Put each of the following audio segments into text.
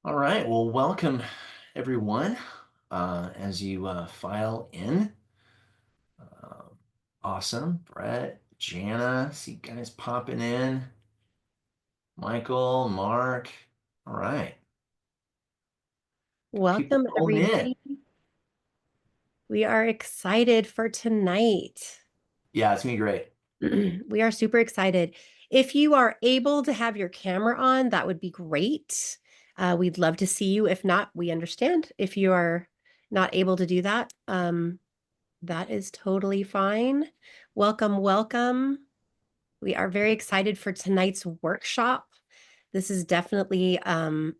All right, well, welcome everyone as you file in. Uh, awesome. Brett, Jana, see guys popping in. Michael, Mark. All right, people Welcome, rolling in. everybody. We are excited for tonight. Yeah, it's gonna be great. We are super excited. If you are able to have your camera on, that would be great. We'd love to see you. If not, we understand. If you are not able to do that, that is totally fine. Welcome, welcome. We are very excited for tonight's workshop. This is definitely going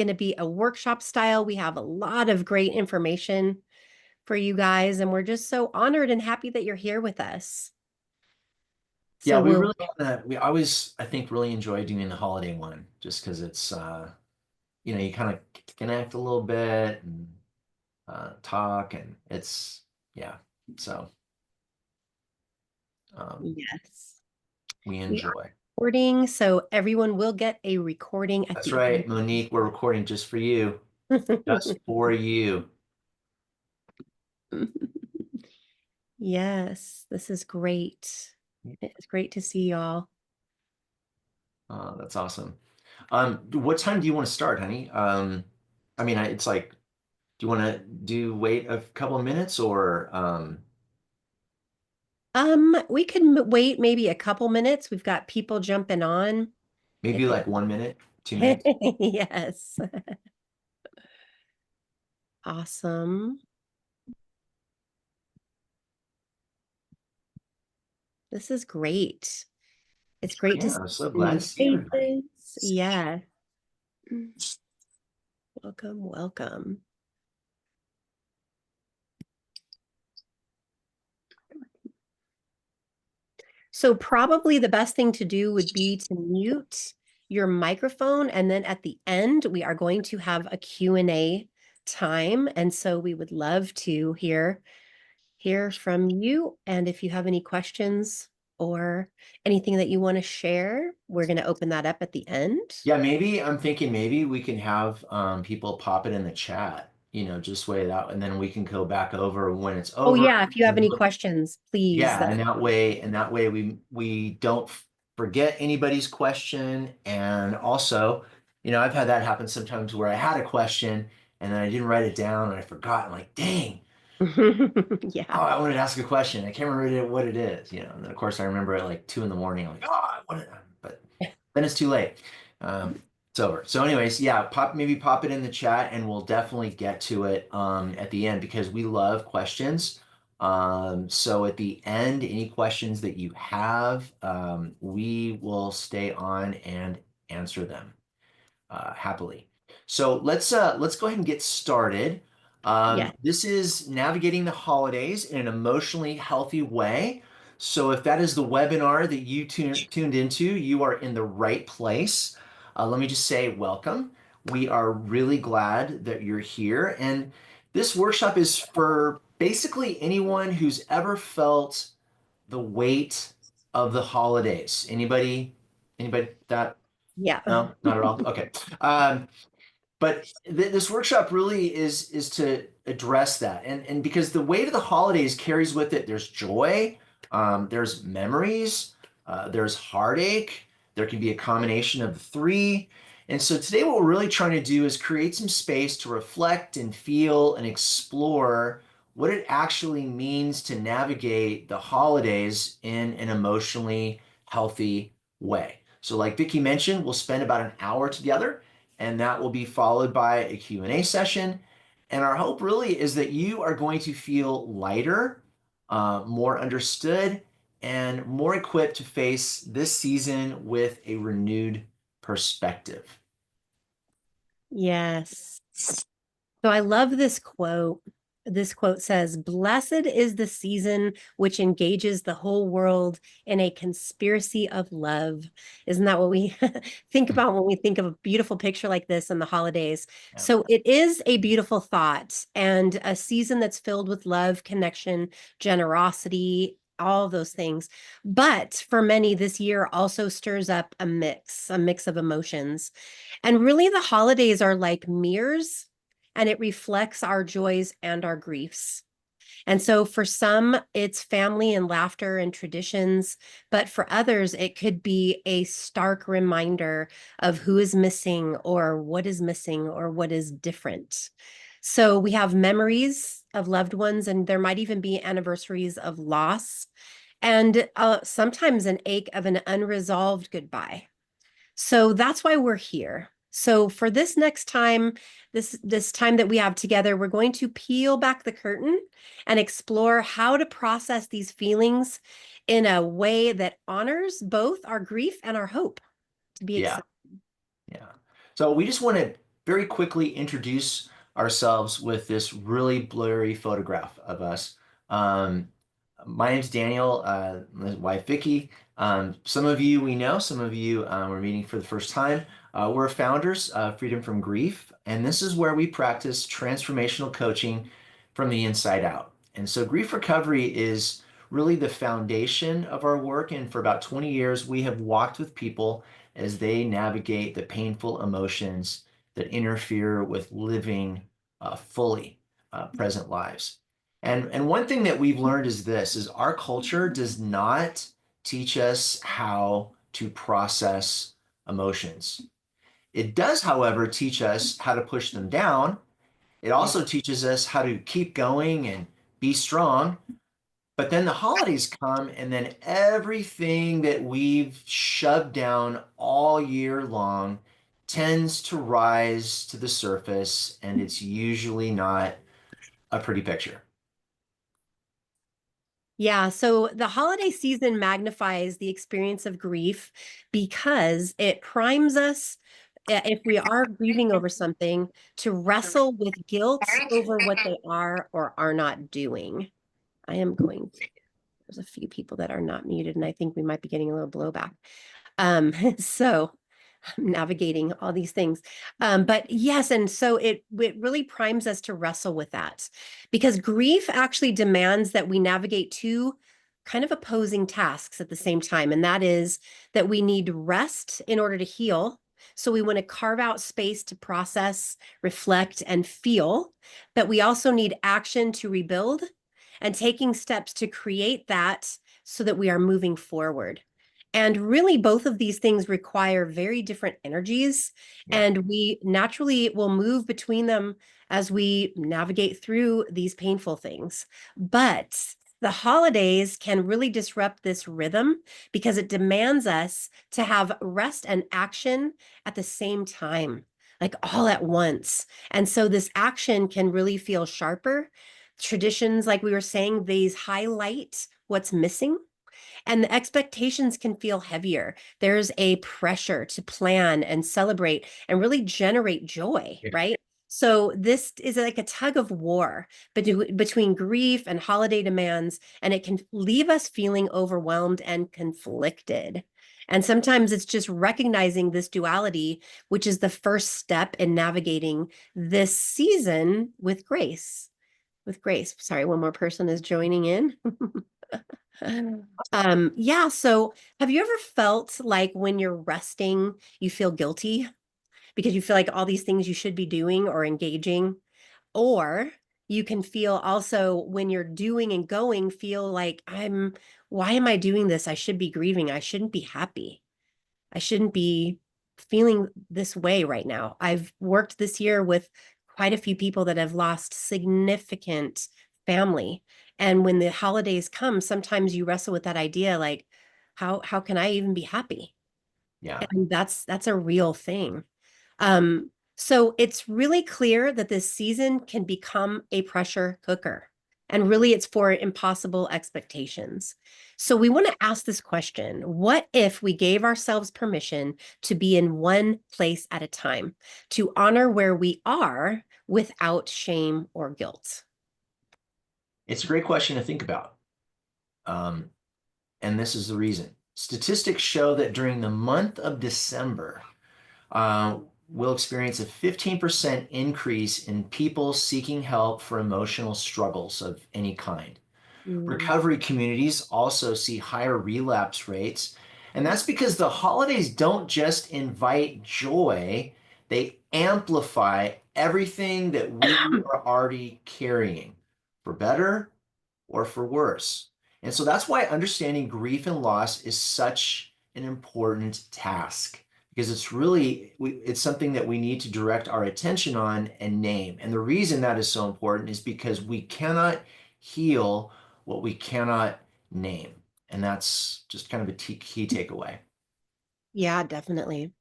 to be a workshop style. We have a lot of great information for you guys, and we're just so honored and happy that you're here with us. Yeah, So we we'll really we always I think really enjoy doing the holiday one just because it's you kind of connect a little bit and talk and it's yeah. So um, Yes. we We are enjoy. recording, so everyone will get a recording at That's the right, end. Monique. We're recording just for you. Just for you. Yes, this is great. It's great to see y'all. That's awesome. What time do you want to start, honey? It's like, do you want to wait a couple of minutes or We can wait maybe a couple minutes. We've got people jumping on. maybe If it like 1 minute, 2 minutes? Yes. Awesome. This is great. It's great to Yeah, see I'm so some glad to new see everybody. faces. Yeah. Welcome, welcome. So probably the best thing to do would be to mute your microphone, and then at the end we are going to have a Q&A time, and so we would love to hear from you, and if you have any questions or anything that you want to share, we're going to open that up at the end. Yeah, maybe I'm thinking maybe we can have people pop it in the chat, just wait it out, and then we can go back over when it's Oh over. yeah, if you have any questions, please. Yeah, and that way we don't forget anybody's question. And also, I've had that happen sometimes where I had a question and then I didn't write it down and I forgot. I'm like, dang, oh, Yeah. I wanted to ask a question. I can't remember what it is, And then of course I remember at like 2 in the morning. I'm like, oh, but then it's too late. It's over. So, anyways, yeah, maybe pop it in the chat and we'll definitely get to it at the end because we love questions. So at the end, any questions that you have, we will stay on and answer them happily. So let's go ahead and get started. Yeah. This is navigating the holidays in an emotionally healthy way. So if that is the webinar that you tuned into, you are in the right place. Let me just say welcome. We are really glad that you're here. And this workshop is for basically anyone who's ever felt the weight of the holidays. Anybody that? Yeah. No, not at all. Okay. Um, but this workshop really is to address that, and because the weight of the holidays carries with it, there's joy, there's memories, there's heartache. There can be a combination of the three. And so today, what we're really trying to do is create some space to reflect and feel and explore what it actually means to navigate the holidays in an emotionally healthy way. So, like Vicki mentioned, we'll spend about an hour together and that will be followed by a Q&A session. And our hope really is that you are going to feel lighter, more understood, and more equipped to face this season with a renewed perspective. Yes. So I love this quote. This quote says, "Blessed is the season which engages the whole world in a conspiracy of love." Isn't that what we think about when we think of a beautiful picture like this in the holidays? Yeah. So it is a beautiful thought and a season that's filled with love, connection, generosity. all of those things. But for many, this year also stirs up a mix of emotions. And really, the holidays are like mirrors, and it reflects our joys and our griefs. And so for some, it's family and laughter and traditions, but for others, it could be a stark reminder of who is missing or what is different. So we have memories of loved ones, and there might even be anniversaries of loss, and sometimes an ache of an unresolved goodbye. So that's why we're here. So for this next time, this time that we have together, we're going to peel back the curtain and explore how to process these feelings in a way that honors both our grief and our hope to be Yeah. accepted. Yeah. So we just want to very quickly introduce ourselves with this really blurry photograph of us. Um, my name's Daniel, my wife Vicky. Some of you we know, some of you we're meeting for the first time. We're founders of Freedom from Grief, and this is where we practice transformational coaching from the inside out. And so grief recovery is really the foundation of our work. And for about 20 years, we have walked with people as they navigate the painful emotions that interfere with living fully present lives. And one thing that we've learned is this is our culture does not teach us how to process emotions. It does, however, teach us how to push them down. It Yeah. also teaches us how to keep going and be strong. But then the holidays come, and then everything that we've shoved down all year long tends to rise to the surface, and it's usually not a pretty picture. Yeah, so the holiday season magnifies the experience of grief because it primes us, if we are grieving over something, to wrestle with guilt over what they are or are not doing. I am going to, there's a few people that are not muted, and I think we might be getting a little blowback. So navigating all these things. But yes, and so it really primes us to wrestle with that because grief actually demands that we navigate two kind of opposing tasks at the same time. And that is that we need rest in order to heal. So we want to carve out space to process, reflect, and feel, but we also need action to rebuild and taking steps to create that so that we are moving forward. And really, both of these things require very different energies, Yeah. and we naturally will move between them as we navigate through these painful things. But the holidays can really disrupt this rhythm because it demands us to have rest and action at the same time, like all at once. And so this action can really feel sharper. Traditions, like we were saying, these highlight what's missing, and the expectations can feel heavier. There's a pressure to plan and celebrate and really generate joy, Yeah. right? So this is like a tug of war between grief and holiday demands, and it can leave us feeling overwhelmed and conflicted. And sometimes it's just recognizing this duality, which is the first step in navigating this season with grace. With grace. Sorry, one more person is joining in. Yeah, so have you ever felt like when you're resting, you feel guilty because you feel like all these things you should be doing or engaging? Or you can feel also when you're doing and going, feel like why am I doing this? I should be grieving. I shouldn't be happy. I shouldn't be feeling this way right now. I've worked this year with quite a few people that have lost significant family. And when the holidays come, sometimes you wrestle with that idea like, how can I even be happy? Yeah. And that's a real thing. So it's really clear that this season can become a pressure cooker. And really, it's for impossible expectations. So we want to ask this question: what if we gave ourselves permission to be in one place at a time, to honor where we are without shame or guilt? It's a great question to think about. Um, and this is the reason. Statistics show that during the month of December, uh, we'll experience a 15% increase in people seeking help for emotional struggles of any kind. Mm. Recovery communities also see higher relapse rates. And that's because the holidays don't just invite joy, they amplify everything that we are already carrying, for better or for worse. And so that's why understanding grief and loss is such an important task, because it's something that we need to direct our attention on and name. And the reason that is so important is because we cannot heal what we cannot name. And that's just kind of a key takeaway. Yeah, definitely.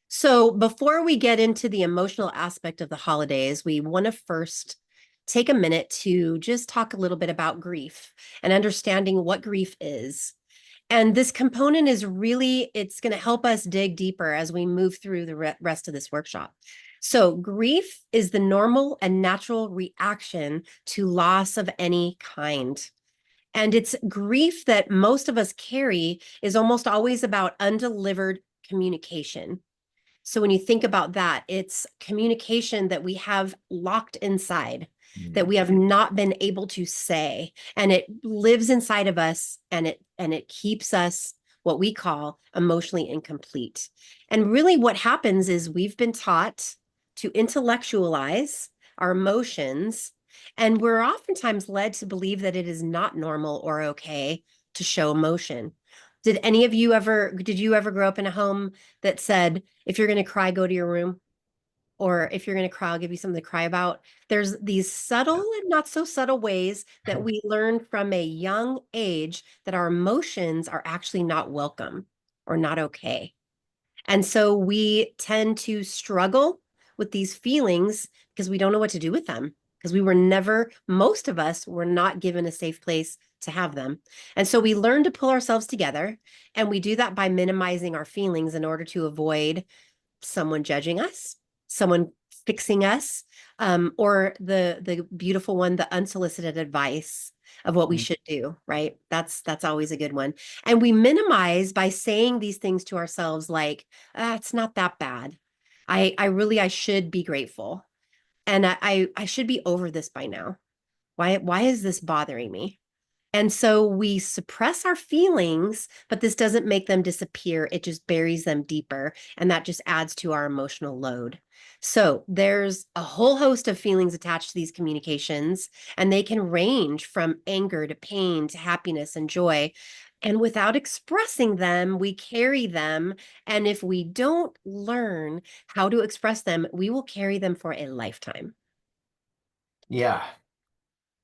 So before we get into the emotional aspect of the holidays, we want to first take a minute to just talk a little bit about grief and understanding what grief is. And this component is really, it's going to help us dig deeper as we move through the rest of this workshop. So grief is the normal and natural reaction to loss of any kind. And it's grief that most of us carry is almost always about undelivered communication. So when you think about that, it's communication that we have locked inside, that we have not been able to say, and it lives inside of us, and it keeps us what we call emotionally incomplete. And really what happens is we've been taught to intellectualize our emotions, and we're oftentimes led to believe that it is not normal or okay to show emotion. Did you ever grow up in a home that said, if you're going to cry, go to your room? Or if you're going to cry, I'll give you something to cry about. There's these subtle and not so subtle ways that we learn from a young age that our emotions are actually not welcome or not okay. And so we tend to struggle with these feelings because we don't know what to do with them, because we were never, most of us were not given a safe place to have them. And so we learn to pull ourselves together, and we do that by minimizing our feelings in order to avoid someone judging us, someone fixing us, or the beautiful one, the unsolicited advice of what we should do, right? That's always a good one. And we minimize by saying these things to ourselves like, it's not that bad. I should be grateful. And I should be over this by now. Why is this bothering me? And so we suppress our feelings, but this doesn't make them disappear. It just buries them deeper. And that just adds to our emotional load. So there's a whole host of feelings attached to these communications, and they can range from anger to pain to happiness and joy. And without expressing them, we carry them. And if we don't learn how to express them, we will carry them for a lifetime. Yeah.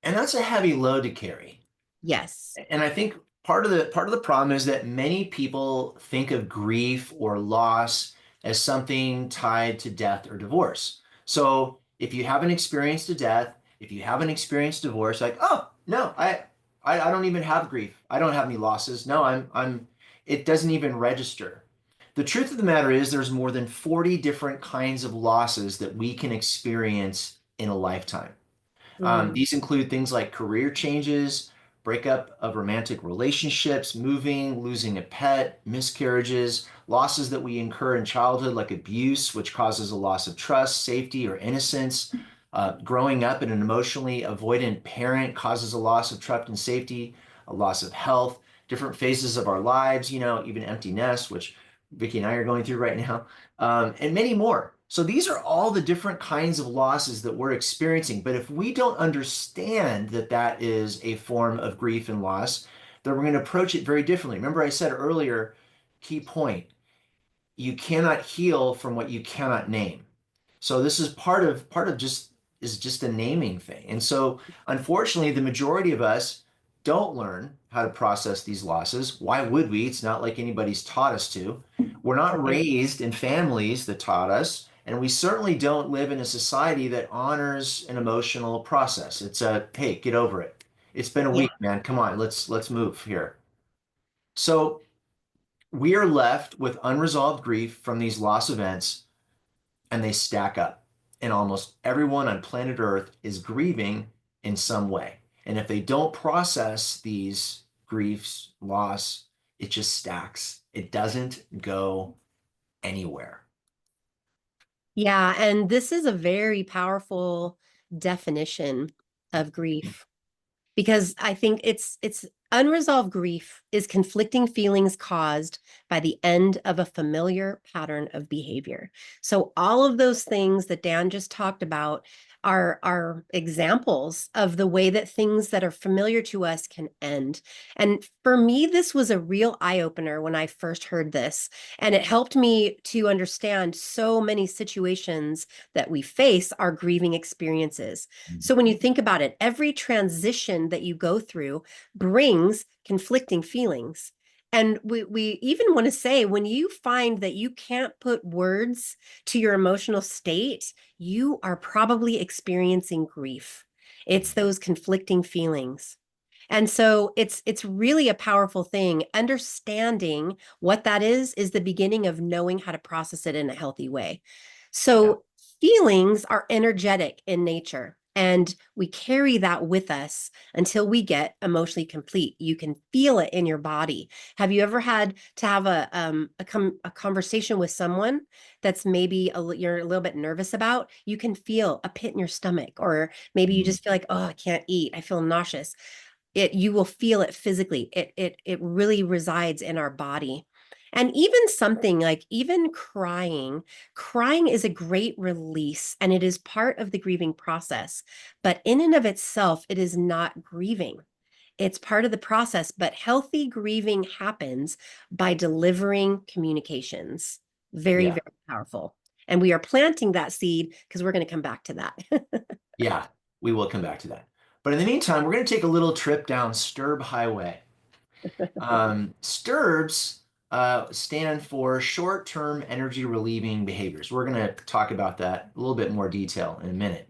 And that's a heavy load to carry. Yes. And I think part of the problem is that many people think of grief or loss as something tied to death or divorce. So if you haven't experienced a death, if you haven't experienced divorce, like, oh no, I don't even have grief. I don't have any losses. No, I'm it doesn't even register. The truth of the matter is there's more than 40 different kinds of losses that we can experience in a lifetime. Mm. These include things like career changes, breakup of romantic relationships, moving, losing a pet, miscarriages, losses that we incur in childhood, like abuse, which causes a loss of trust, safety, or innocence. Growing up in an emotionally avoidant parent causes a loss of trust and safety, a loss of health, different phases of our lives, even empty nest, which Vicky and I are going through right now, and many more. So these are all the different kinds of losses that we're experiencing. But if we don't understand that that is a form of grief and loss, then we're going to approach it very differently. Remember, I said earlier, key point, you cannot heal from what you cannot name. So this is part of just a naming thing. And so unfortunately, the majority of us don't learn how to process these losses. Why would we? It's not like anybody's taught us to. We're not Right. raised in families that taught us, and we certainly don't live in a society that honors an emotional process. It's a, hey, get over it. It's been a Yeah. week, man. Come on, let's move here. So we are left with unresolved grief from these loss events, and they stack up. And almost everyone on planet Earth is grieving in some way. And if they don't process these griefs, loss, it just stacks. It doesn't go anywhere. Yeah, and this is a very powerful definition of grief. because I think it's unresolved grief is conflicting feelings caused by the end of a familiar pattern of behavior. So all of those things that Dan just talked about are examples of the way that things that are familiar to us can end. And for me, this was a real eye opener when I first heard this. And it helped me to understand so many situations that we face are grieving experiences. So when you think about it, every transition that you go through brings conflicting feelings. And we even want to say when you find that you can't put words to your emotional state, you are probably experiencing grief. It's those conflicting feelings. And so it's really a powerful thing. Understanding what that is the beginning of knowing how to process it in a healthy way. Yeah. So feelings are energetic in nature. And we carry that with us until we get emotionally complete. You can feel it in your body. Have you ever had to have a conversation with someone that's maybe you're a little bit nervous about? You can feel a pit in your stomach, or maybe you Mhm. just feel like, oh, I can't eat. I feel nauseous. You will feel it physically. It really resides in our body. And even something like even crying is a great release and it is part of the grieving process. But in and of itself, it is not grieving. It's part of the process, but healthy grieving happens by delivering communications. Very, Yeah. very powerful. And we are planting that seed because we're going to come back to that. Yeah. We will come back to that. But in the meantime, we're going to take a little trip down Sturb Highway. STIRBs stand for short-term energy relieving behaviors. We're going to talk about that a little bit more detail in a minute.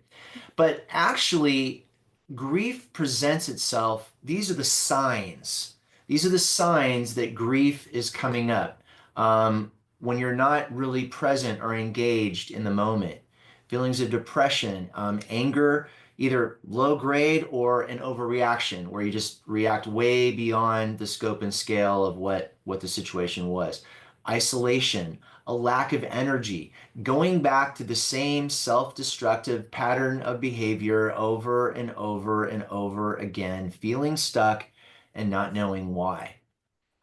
But actually, grief presents itself. These are the signs. These are the signs that grief is coming up when you're not really present or engaged in the moment. Feelings of depression, anger, either low grade or an overreaction, where you just react way beyond the scope and scale of what the situation was. Isolation, a lack of energy, going back to the same self-destructive pattern of behavior over and over and over again, feeling stuck and not knowing why.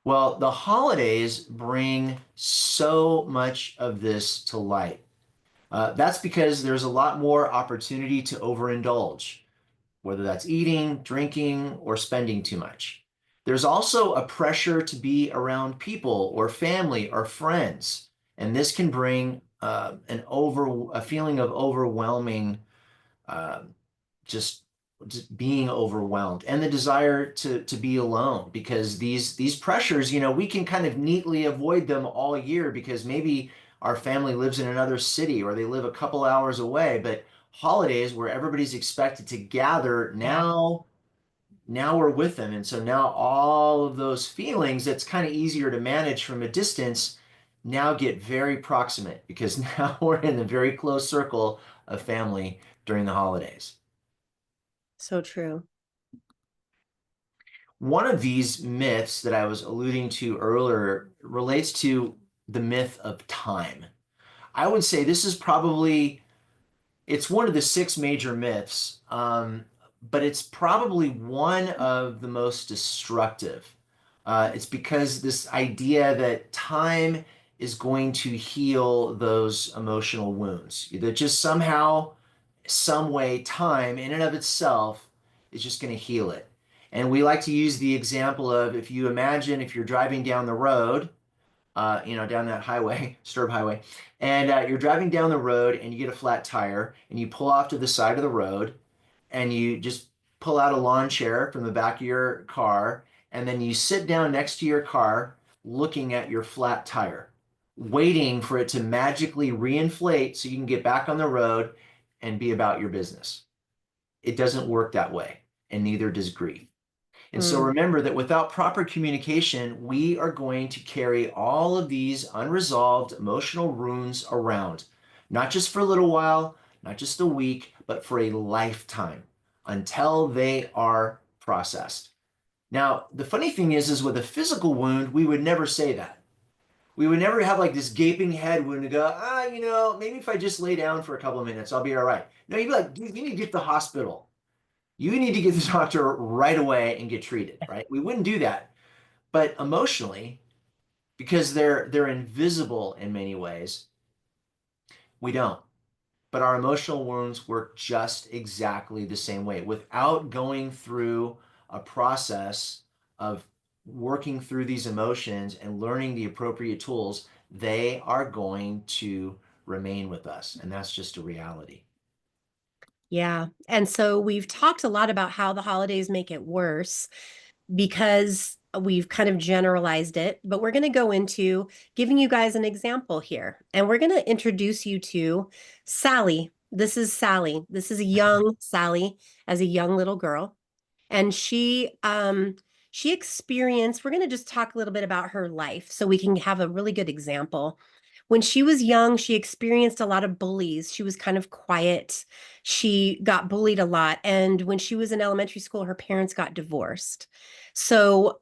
Well, the holidays bring so much of this to light. That's because there's a lot more opportunity to overindulge, whether that's eating, drinking, or spending too much. There's also a pressure to be around people or family or friends, and this can bring a feeling of overwhelming, uh, just just being overwhelmed, and the desire to be alone, because these pressures, we can kind of neatly avoid them all year because maybe our family lives in another city or they live a couple hours away, but holidays where everybody's expected to gather, Yeah. now we're with them. And so now all of those feelings that's kind of easier to manage from a distance now get very proximate because now we're in a very close circle of family during the holidays. So true. One of these myths that I was alluding to earlier relates to the myth of time. I would say this is probably it's one of the six major myths, but it's probably one of the most destructive. It's because this idea that time is going to heal those emotional wounds, that just somehow, some way, time in and of itself is just going to heal it. And we like to use the example of if you imagine if you're driving down the road, down that highway, Sturb Highway, and you're driving down the road and you get a flat tire and you pull off to the side of the road and you just pull out a lawn chair from the back of your car and then you sit down next to your car looking at your flat tire, waiting for it to magically reinflate so you can get back on the road and be about your business. It doesn't work that way, and neither does grief. And so Mm. remember that without proper communication, we are going to carry all of these unresolved emotional wounds around, not just for a little while, not just a week, but for a lifetime until they are processed. Now, the funny thing is with a physical wound, we would never say that. We would never have like this gaping head wound to go, maybe if I just lay down for a couple of minutes, I'll be all right. No, you'd be like, dude, you need to get to the hospital. You need to get the doctor right away and get treated, right? We wouldn't do that. But emotionally, because they're invisible in many ways, we don't. But our emotional wounds work just exactly the same way. Without going through a process of working through these emotions and learning the appropriate tools, they are going to remain with us. And that's just a reality. Yeah. And so we've talked a lot about how the holidays make it worse because we've kind of generalized it, but we're going to go into giving you guys an example here. And we're going to introduce you to Sally. This is Sally. This is a young Sally as a young little girl. And she experienced, we're going to just talk a little bit about her life so we can have a really good example. When she was young, she experienced a lot of bullies. She was kind of quiet. She got bullied a lot. And when she was in elementary school, her parents got divorced. So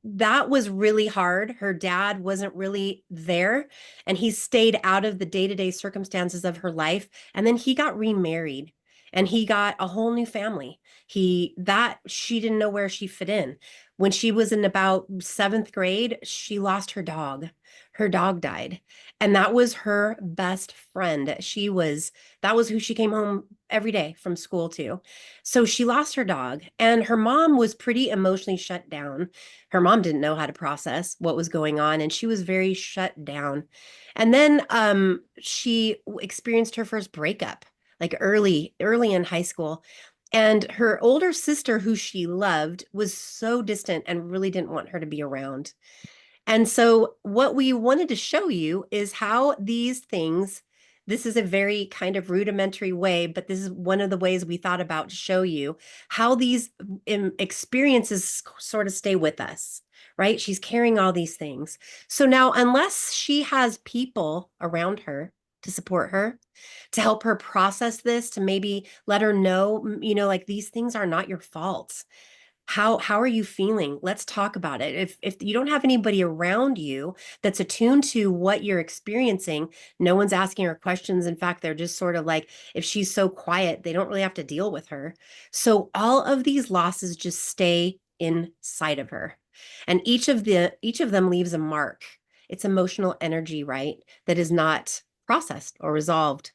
that was really hard. Her dad wasn't really there, and he stayed out of the day-to-day circumstances of her life. And then he got remarried and he got a whole new family. She didn't know where she fit in. When she was in about seventh grade, she lost her dog. Her dog died. And that was her best friend. That was who she came home every day from school to. So she lost her dog, and her mom was pretty emotionally shut down. Her mom didn't know how to process what was going on, and she was very shut down. And then she experienced her first breakup, like early in high school. And her older sister, who she loved, was so distant and really didn't want her to be around. And so, what we wanted to show you is how these things, this is a very kind of rudimentary way, but this is one of the ways we thought about to show you how these experiences sort of stay with us, right? She's carrying all these things. So now, unless she has people around her to support her, to help her process this, to maybe let her know, like these things are not your fault. How are you feeling? Let's talk about it. If you don't have anybody around you that's attuned to what you're experiencing, no one's asking her questions. In fact, they're just sort of like, if she's so quiet, they don't really have to deal with her. So all of these losses just stay inside of her. And each of them leaves a mark. It's emotional energy, right? That is not processed or resolved.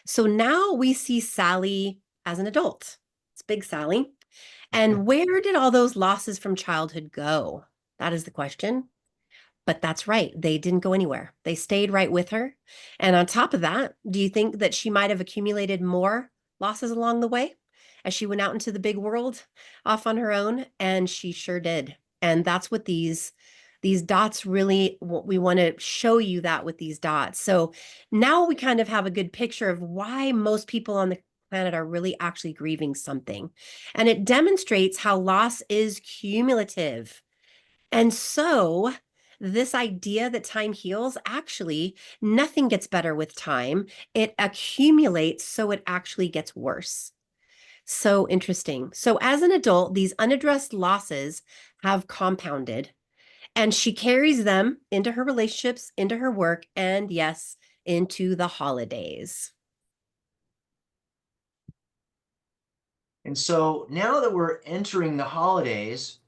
So now we see Sally as an adult. It's big Sally. And where did all those losses from childhood go? That is the question. But that's right. They didn't go anywhere. They stayed right with her. And on top of that, do you think that she might have accumulated more losses along the way as she went out into the big world off on her own? And she sure did. And that's what these dots really, we want to show you that with these dots. So now we kind of have a good picture of why most people on the planet are really actually grieving something. And it demonstrates how loss is cumulative. And so, this idea that time heals, actually, nothing gets better with time. It accumulates, so it actually gets worse. So interesting. So, as an adult, these unaddressed losses have compounded, and she carries them into her relationships, into her work, and yes, into the holidays. And so now that we're entering the holidays,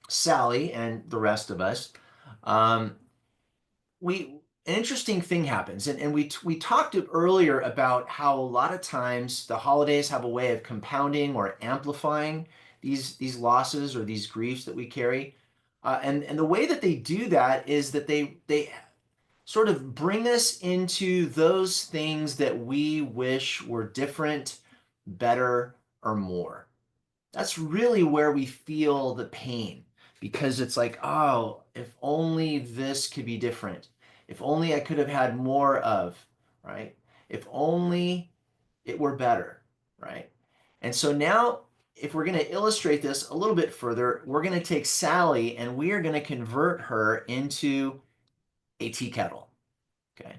Sally and the rest of us, um, we an interesting thing happens, and we talked earlier about how a lot of times the holidays have a way of compounding or amplifying these losses or these griefs that we carry, and the way that they do that is that they sort of bring us into those things that we wish were different, better, or more. That's really where we feel the pain because it's like, oh, if only this could be different. If only I could have had more of, right? If only it were better, right? And so now, if we're going to illustrate this a little bit further, we're going to take Sally and we are going to convert her into a tea kettle. Okay.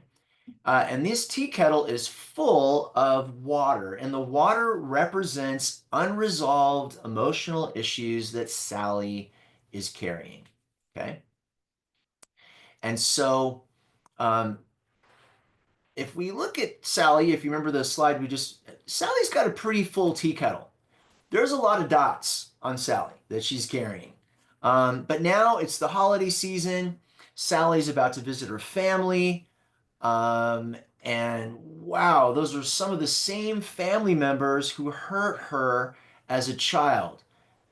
And this tea kettle is full of water, and the water represents unresolved emotional issues that Sally is carrying. Okay. And so, um, if we look at Sally, if you remember the slide we just, Sally's got a pretty full tea kettle. there's a lot of dots on Sally that she's carrying. But now it's the holiday season. Sally's about to visit her family. Um, and wow, those are some of the same family members who hurt her as a child.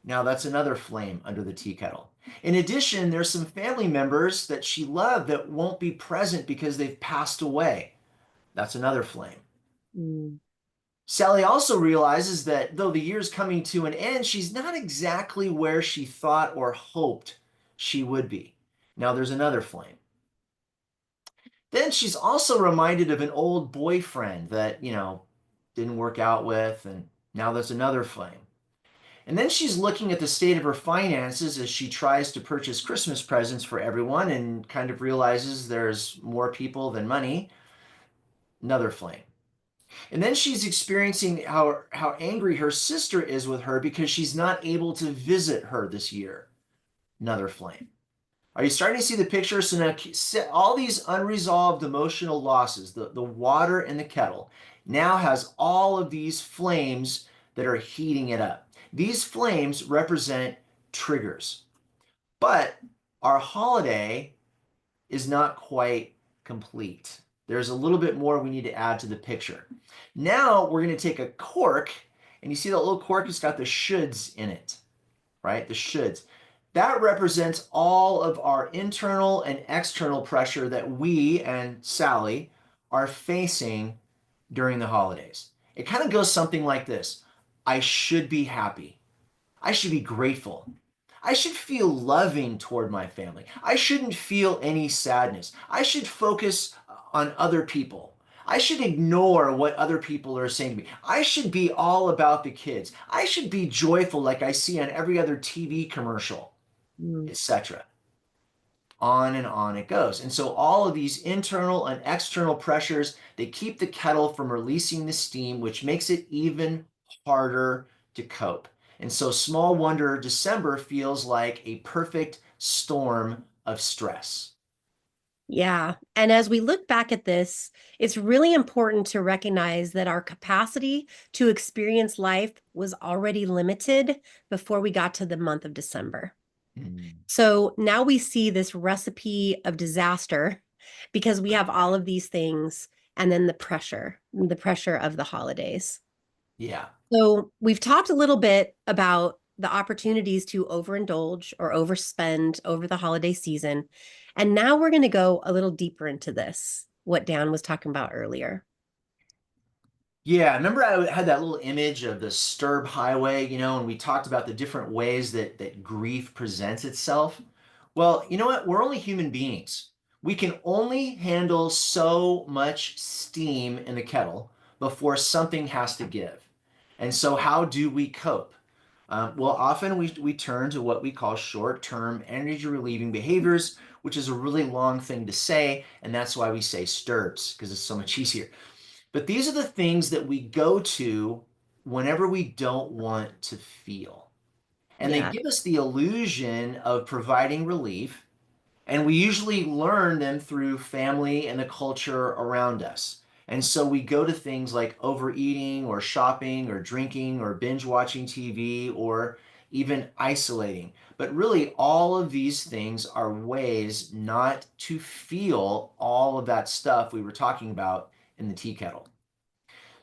Now that's another flame under the tea kettle. In addition, there's some family members that she loved that won't be present because they've passed away. That's another flame. Mm. Sally also realizes that though the year's coming to an end, she's not exactly where she thought or hoped she would be. Now there's another flame. Then she's also reminded of an old boyfriend that, didn't work out with, and now there's another flame. And then she's looking at the state of her finances as she tries to purchase Christmas presents for everyone and kind of realizes there's more people than money. Another flame. And then she's experiencing how angry her sister is with her because she's not able to visit her this year. Another flame. Are you starting to see the picture? So now all these unresolved emotional losses, the water in the kettle, now has all of these flames that are heating it up. These flames represent triggers. But our holiday is not quite complete. There's a little bit more we need to add to the picture. Now we're going to take a cork, and you see that little cork has got the shoulds in it, right? The shoulds. That represents all of our internal and external pressure that we and Sally are facing during the holidays. It kind of goes something like this. I should be happy. I should be grateful. I should feel loving toward my family. I shouldn't feel any sadness. I should focus on other people. I should ignore what other people are saying to me. I should be all about the kids. I should be joyful like I see on every other TV commercial, Mm. etc. On and on it goes. And so all of these internal and external pressures, they keep the kettle from releasing the steam, which makes it even harder to cope. And so small wonder December feels like a perfect storm of stress. Yeah. And as we look back at this, it's really important to recognize that our capacity to experience life was already limited before we got to the month of December. Mm. So now we see this recipe of disaster because we have all of these things and then the pressure of the holidays. Yeah. So we've talked a little bit about the opportunities to overindulge or overspend over the holiday season. And now we're going to go a little deeper into this, what Dan was talking about earlier. Yeah, remember I had that little image of the Sturb Highway, and we talked about the different ways that grief presents itself. Well, you know what? We're only human beings. We can only handle so much steam in the kettle before something has to give. And so how do we cope? Well, often we turn to what we call short-term energy relieving behaviors, which is a really long thing to say, and that's why we say Sturbs, because it's so much easier. But these are the things that we go to whenever we don't want to feel. And they Yeah. give us the illusion of providing relief. And we usually learn them through family and the culture around us. And so we go to things like overeating or shopping or drinking or binge watching TV or even isolating. But really, all of these things are ways not to feel all of that stuff we were talking about in the tea kettle.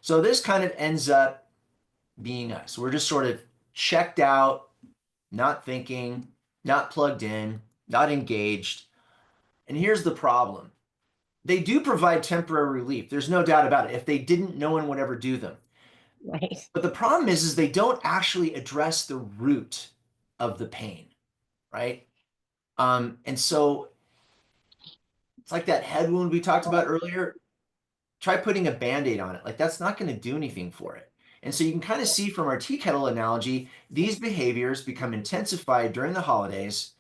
So this kind of ends up being us. We're just sort of checked out, not thinking, not plugged in, not engaged. And here's the problem. They do provide temporary relief. There's no doubt about it. If they didn't, no one would ever do them. Right. But the problem is they don't actually address the root of the pain, right? And so it's like that head wound we talked about earlier. Try putting a band-aid on it. Like that's not going to do anything for it. And so you can kind of see from our tea kettle analogy, these behaviors become intensified during the holidays.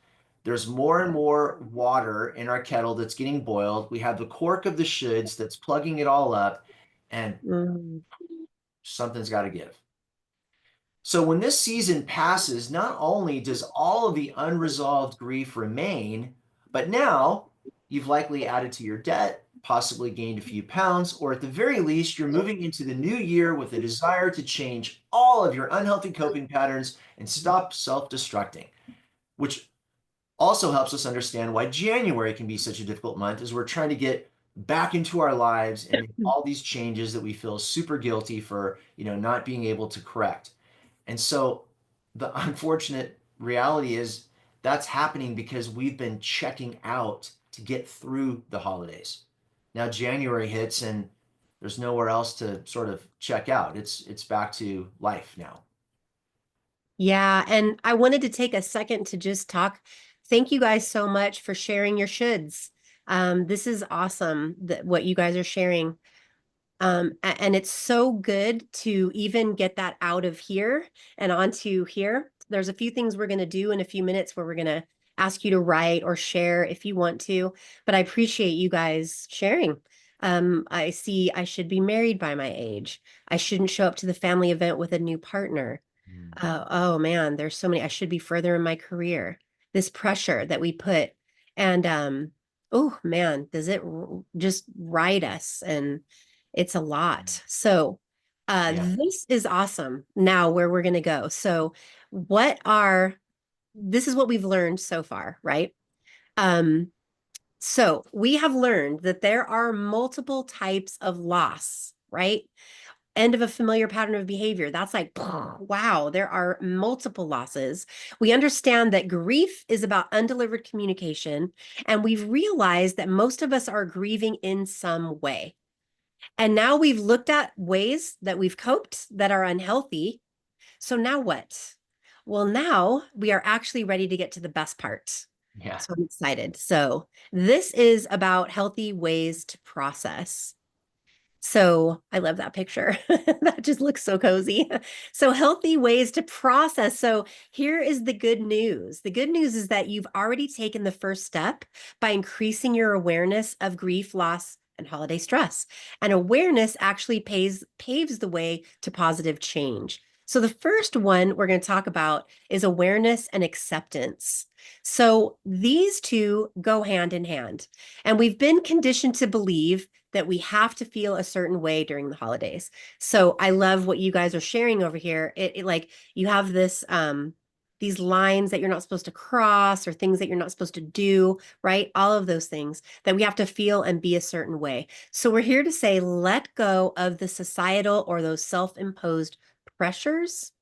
There's more and more water in our kettle that's getting boiled. We have the cork of the shoulds that's plugging it all up, and Mm. something's got to give. So when this season passes, not only does all of the unresolved grief remain, but now you've likely added to your debt, possibly gained a few pounds, or at the very least, you're moving into the new year with a desire to change all of your unhealthy coping patterns and stop self-destructing, which also helps us understand why January can be such a difficult month as we're trying to get back into our lives and make all these changes that we feel super guilty for, not being able to correct. And so the unfortunate reality is that's happening because we've been checking out to get through the holidays. Now January hits and there's nowhere else to sort of check out. It's back to life now. Yeah, and I wanted to take a second to just talk. Thank you guys so much for sharing your shoulds. This is awesome that what you guys are sharing. And it's so good to even get that out of here and onto here. There's a few things we're going to do in a few minutes where we're going to ask you to write or share if you want to, but I appreciate you guys sharing. I see I should be married by my age. I shouldn't show up to the family event with a new partner. Mm. Oh man, there's so many. I should be further in my career. This pressure that we put, and oh man, does it just ride us? And it's a lot. So Yeah. this is awesome. Now where we're gonna go. So what are this is what we've learned so far, right? Um, so we have learned that there are multiple types of loss, right? End of a familiar pattern of behavior. That's like, wow, there are multiple losses. We understand that grief is about undelivered communication, and we've realized that most of us are grieving in some way. And now we've looked at ways that we've coped that are unhealthy. So now what? Well, now we are actually ready to get to the best part. Yeah. So I'm excited. So this is about healthy ways to process. So I love that picture. That just looks so cozy. So healthy ways to process. So here is the good news. The good news is that you've already taken the first step by increasing your awareness of grief, loss, and holiday stress. And awareness actually paves the way to positive change. So the first one we're going to talk about is awareness and acceptance. So these two go hand in hand. And we've been conditioned to believe that we have to feel a certain way during the holidays. So I love what you guys are sharing over here. It like you have this these lines that you're not supposed to cross or things that you're not supposed to do, right? All of those things that we have to feel and be a certain way. So we're here to say let go of the societal or those self-imposed pressures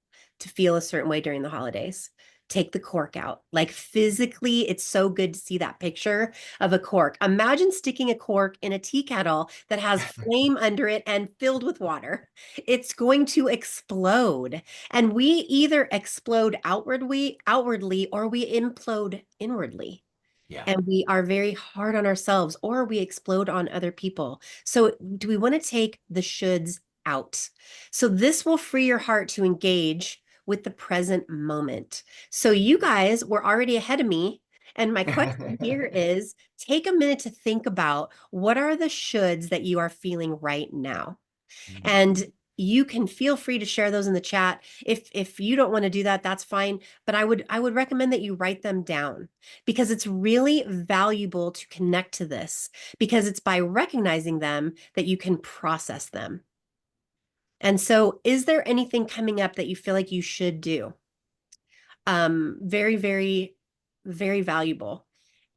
to feel a certain way during the holidays. Take the cork out. Like physically, it's so good to see that picture of a cork. Imagine sticking a cork in a tea kettle that has flame under it and filled with water. It's going to explode. And we either explode outwardly, or we implode inwardly. Yeah. And we are very hard on ourselves, or we explode on other people. So do we want to take the shoulds out? So this will free your heart to engage with the present moment. So you guys were already ahead of me. And my question here is take a minute to think about what are the shoulds that you are feeling right now. And you can feel free to share those in the chat. If you don't want to do that, that's fine. But I would recommend that you write them down because it's really valuable to connect to this because it's by recognizing them that you can process them. And so is there anything coming up that you feel like you should do? Very, very, very valuable.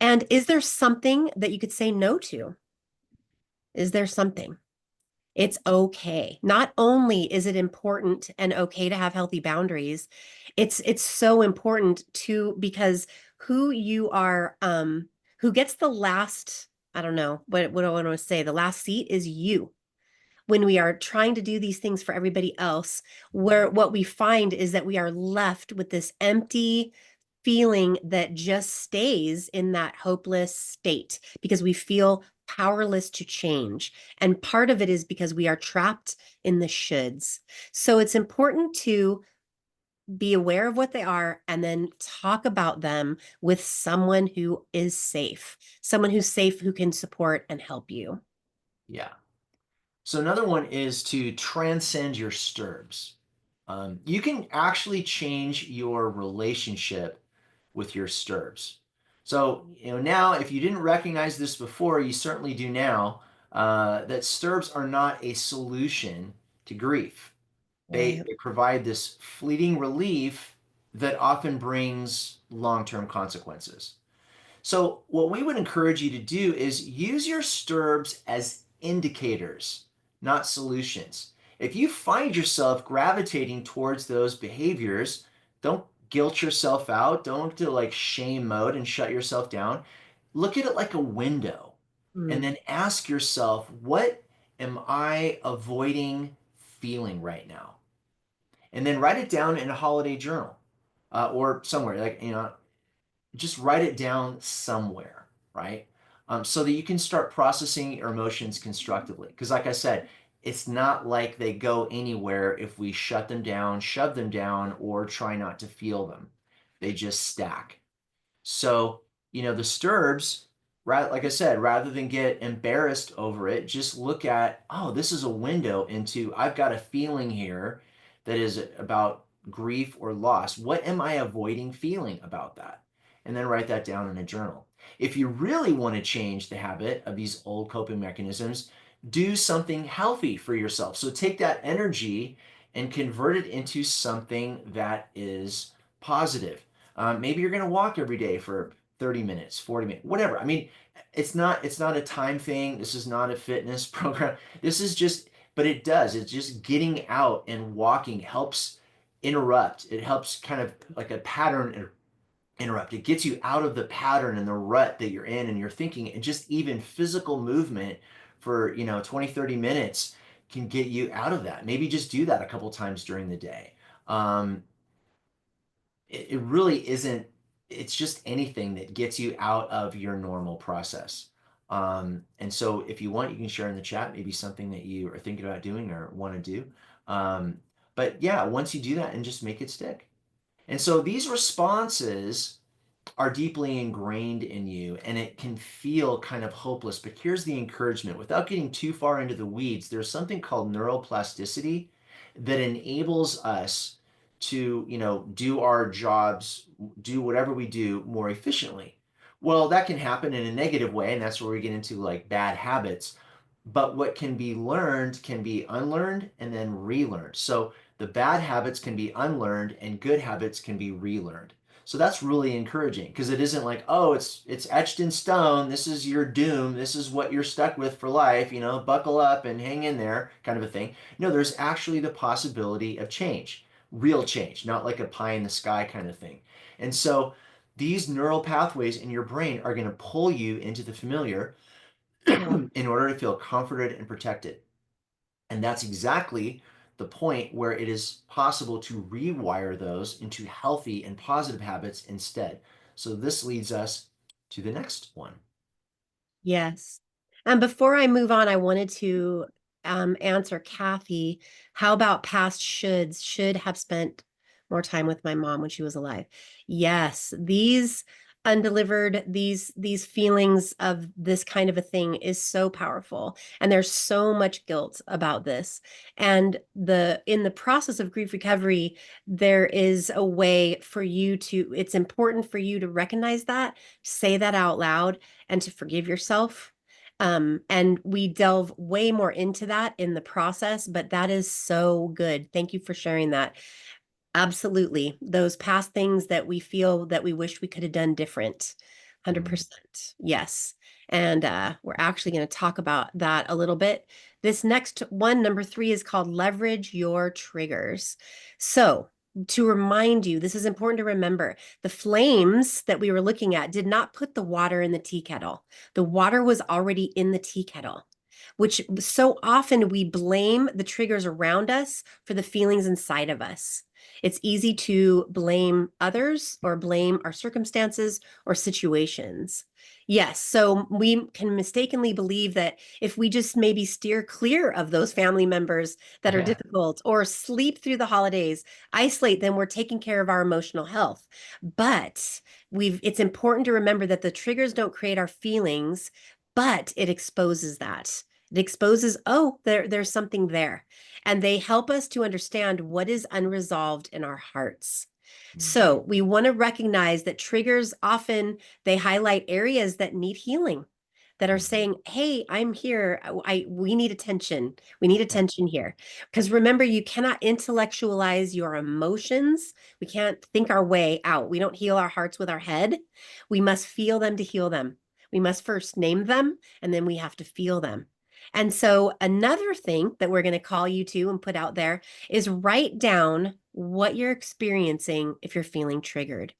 And is there something that you could say no to? Is there something? It's okay. Not only is it important and okay to have healthy boundaries, it's so important to because who you are, who gets the last, I don't know, what do I want to say? The last seat is you. When we are trying to do these things for everybody else, where what we find is that we are left with this empty feeling that just stays in that hopeless state because we feel powerless to change. And part of it is because we are trapped in the shoulds. So it's important to be aware of what they are and then talk about them with someone who is safe, someone who's safe, who can support and help you. Yeah. So another one is to transcend your stirbs. You can actually change your relationship with your stirbs. So, now if you didn't recognize this before, you certainly do now. that stirbs are not a solution to grief. Right. They provide this fleeting relief that often brings long-term consequences. So, what we would encourage you to do is use your stirbs as indicators, not solutions. If you find yourself gravitating towards those behaviors, don't guilt yourself out. Don't do like shame mode and shut yourself down. Look at it like a window and Mm. then ask yourself, what am I avoiding feeling right now? And then write it down in a holiday journal or somewhere, like, just write it down somewhere, right? So that you can start processing your emotions constructively. Because, like I said, it's not like they go anywhere if we shut them down, shove them down, or try not to feel them. They just stack. So, the stirbs, right, like I said, rather than get embarrassed over it, just look at, oh, this is a window into, I've got a feeling here that is about grief or loss. What am I avoiding feeling about that? And then write that down in a journal. If you really want to change the habit of these old coping mechanisms, do something healthy for yourself. So take that energy and convert it into something that is positive. Maybe you're going to walk every day for 30 minutes, 40 minutes, whatever. I mean, it's not a time thing. This is not a fitness program. This is just, but it does. It's just getting out and walking helps interrupt. It helps kind of like a pattern interrupt. It gets you out of the pattern and the rut that you're in and you're thinking, and just even physical movement for, 20, 30 minutes can get you out of that. Maybe just do that a couple times during the day. Um, it really isn't, it's just anything that gets you out of your normal process. And so if you want, you can share in the chat maybe something that you are thinking about doing or want to do. um, but yeah, once you do that, and just make it stick. And so these responses are deeply ingrained in you, and it can feel kind of hopeless. But here's the encouragement: without getting too far into the weeds, there's something called neuroplasticity that enables us to, do our jobs, do whatever we do more efficiently. Well, that can happen in a negative way, and that's where we get into like bad habits. But what can be learned can be unlearned and then relearned. So the bad habits can be unlearned and good habits can be relearned. So that's really encouraging, because it isn't like, oh, it's etched in stone. This is your doom. This is what you're stuck with for life. Buckle up and hang in there, kind of a thing. No, there's actually the possibility of change, real change, not like a pie in the sky kind of thing. And so these neural pathways in your brain are going to pull you into the familiar Yeah. in order to feel comforted and protected. And that's exactly the point where it is possible to rewire those into healthy and positive habits instead. So this leads us to the next one. Yes. And before I move on, I wanted to answer Kathy. How about past shoulds? Should have spent more time with my mom when she was alive. Yes, these undelivered, these feelings of this kind of a thing is so powerful, and there's so much guilt about this. And the in the process of grief recovery, there is a way for you to. It's important for you to recognize that, say that out loud, and to forgive yourself. And we delve way more into that in the process, but that is so good. Thank you for sharing that. Absolutely. Those past things that we feel that we wish we could have done different. Mm. 100%. Yes. And we're actually going to talk about that a little bit. This next one, number 3, is called leverage your triggers. So, to remind you, this is important to remember. The flames that we were looking at did not put the water in the tea kettle. The water was already in the tea kettle, which so often we blame the triggers around us for the feelings inside of us. It's easy to blame others or blame our circumstances or situations. Yes, so we can mistakenly believe that if we just maybe steer clear of those family members that are Yeah. difficult, or sleep through the holidays, isolate them, we're taking care of our emotional health. But it's important to remember that the triggers don't create our feelings, but it exposes that. It exposes, oh, there's something there. And they help us to understand what is unresolved in our hearts. Mm. So we want to recognize that triggers often, they highlight areas that need healing. that are Mhm. saying, "Hey, I'm here. We need attention. We need attention here." Because remember, you cannot intellectualize your emotions. We can't think our way out. We don't heal our hearts with our head. We must feel them to heal them. We must first name them, and then we have to feel them. And so, another thing that we're going to call you to and put out there is write down what you're experiencing if you're feeling triggered.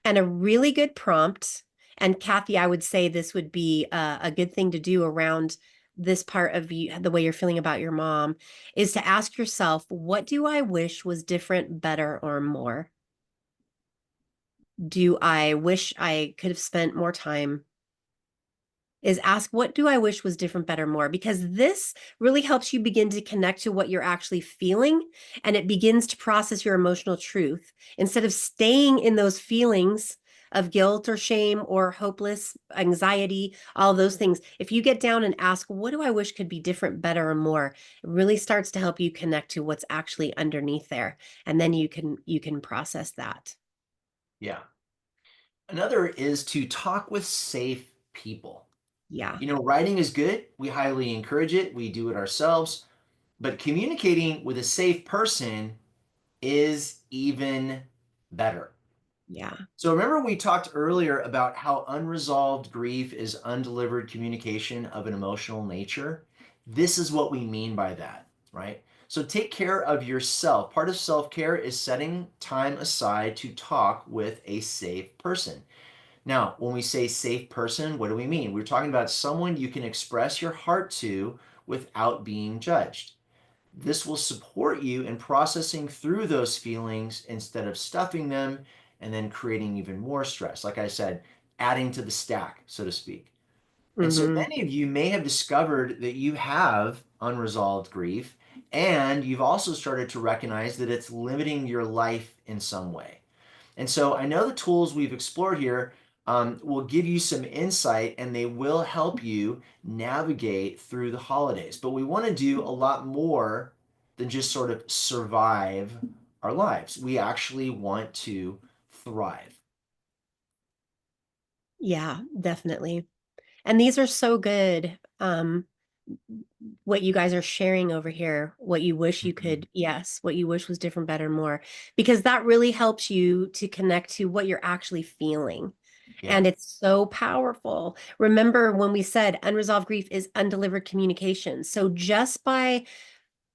And a really good prompt, and Kathy, I would say this would be a good thing to do around this part of you, the way you're feeling about your mom, is to ask yourself, what do I wish was different, better, or more? Do I wish I could have spent more time? Is ask, what do I wish was different, better, more? Because this really helps you begin to connect to what you're actually feeling, and it begins to process your emotional truth instead of staying in those feelings of guilt or shame or hopeless anxiety, all those things. If you get down and ask, what do I wish could be different, better, or more? It really starts to help you connect to what's actually underneath there. And then you can process that. Yeah. Another is to talk with safe people. Yeah. Writing is good. We highly encourage it. We do it ourselves. But communicating with a safe person is even better. Yeah. So remember we talked earlier about how unresolved grief is undelivered communication of an emotional nature. This is what we mean by that, right? So take care of yourself. Part of self-care is setting time aside to talk with a safe person. Now, when we say safe person, what do we mean? We're talking about someone you can express your heart to without being judged. This will support you in processing through those feelings instead of stuffing them and then creating even more stress. Like I said, adding to the stack, so to speak. And so Hmm. many of you may have discovered that you have unresolved grief, and you've also started to recognize that it's limiting your life in some way. And so I know the tools we've explored here will give you some insight and they will help you navigate through the holidays. But we want to do a lot more than just sort of survive our lives. We actually want to thrive. Yeah, definitely. And these are so good. What you guys are sharing over here, what you wish you Mhm. could, yes, what you wish was different, better, more, because that really helps you to connect to what you're actually feeling. Yeah. And it's so powerful. Remember when we said unresolved grief is undelivered communication. So just by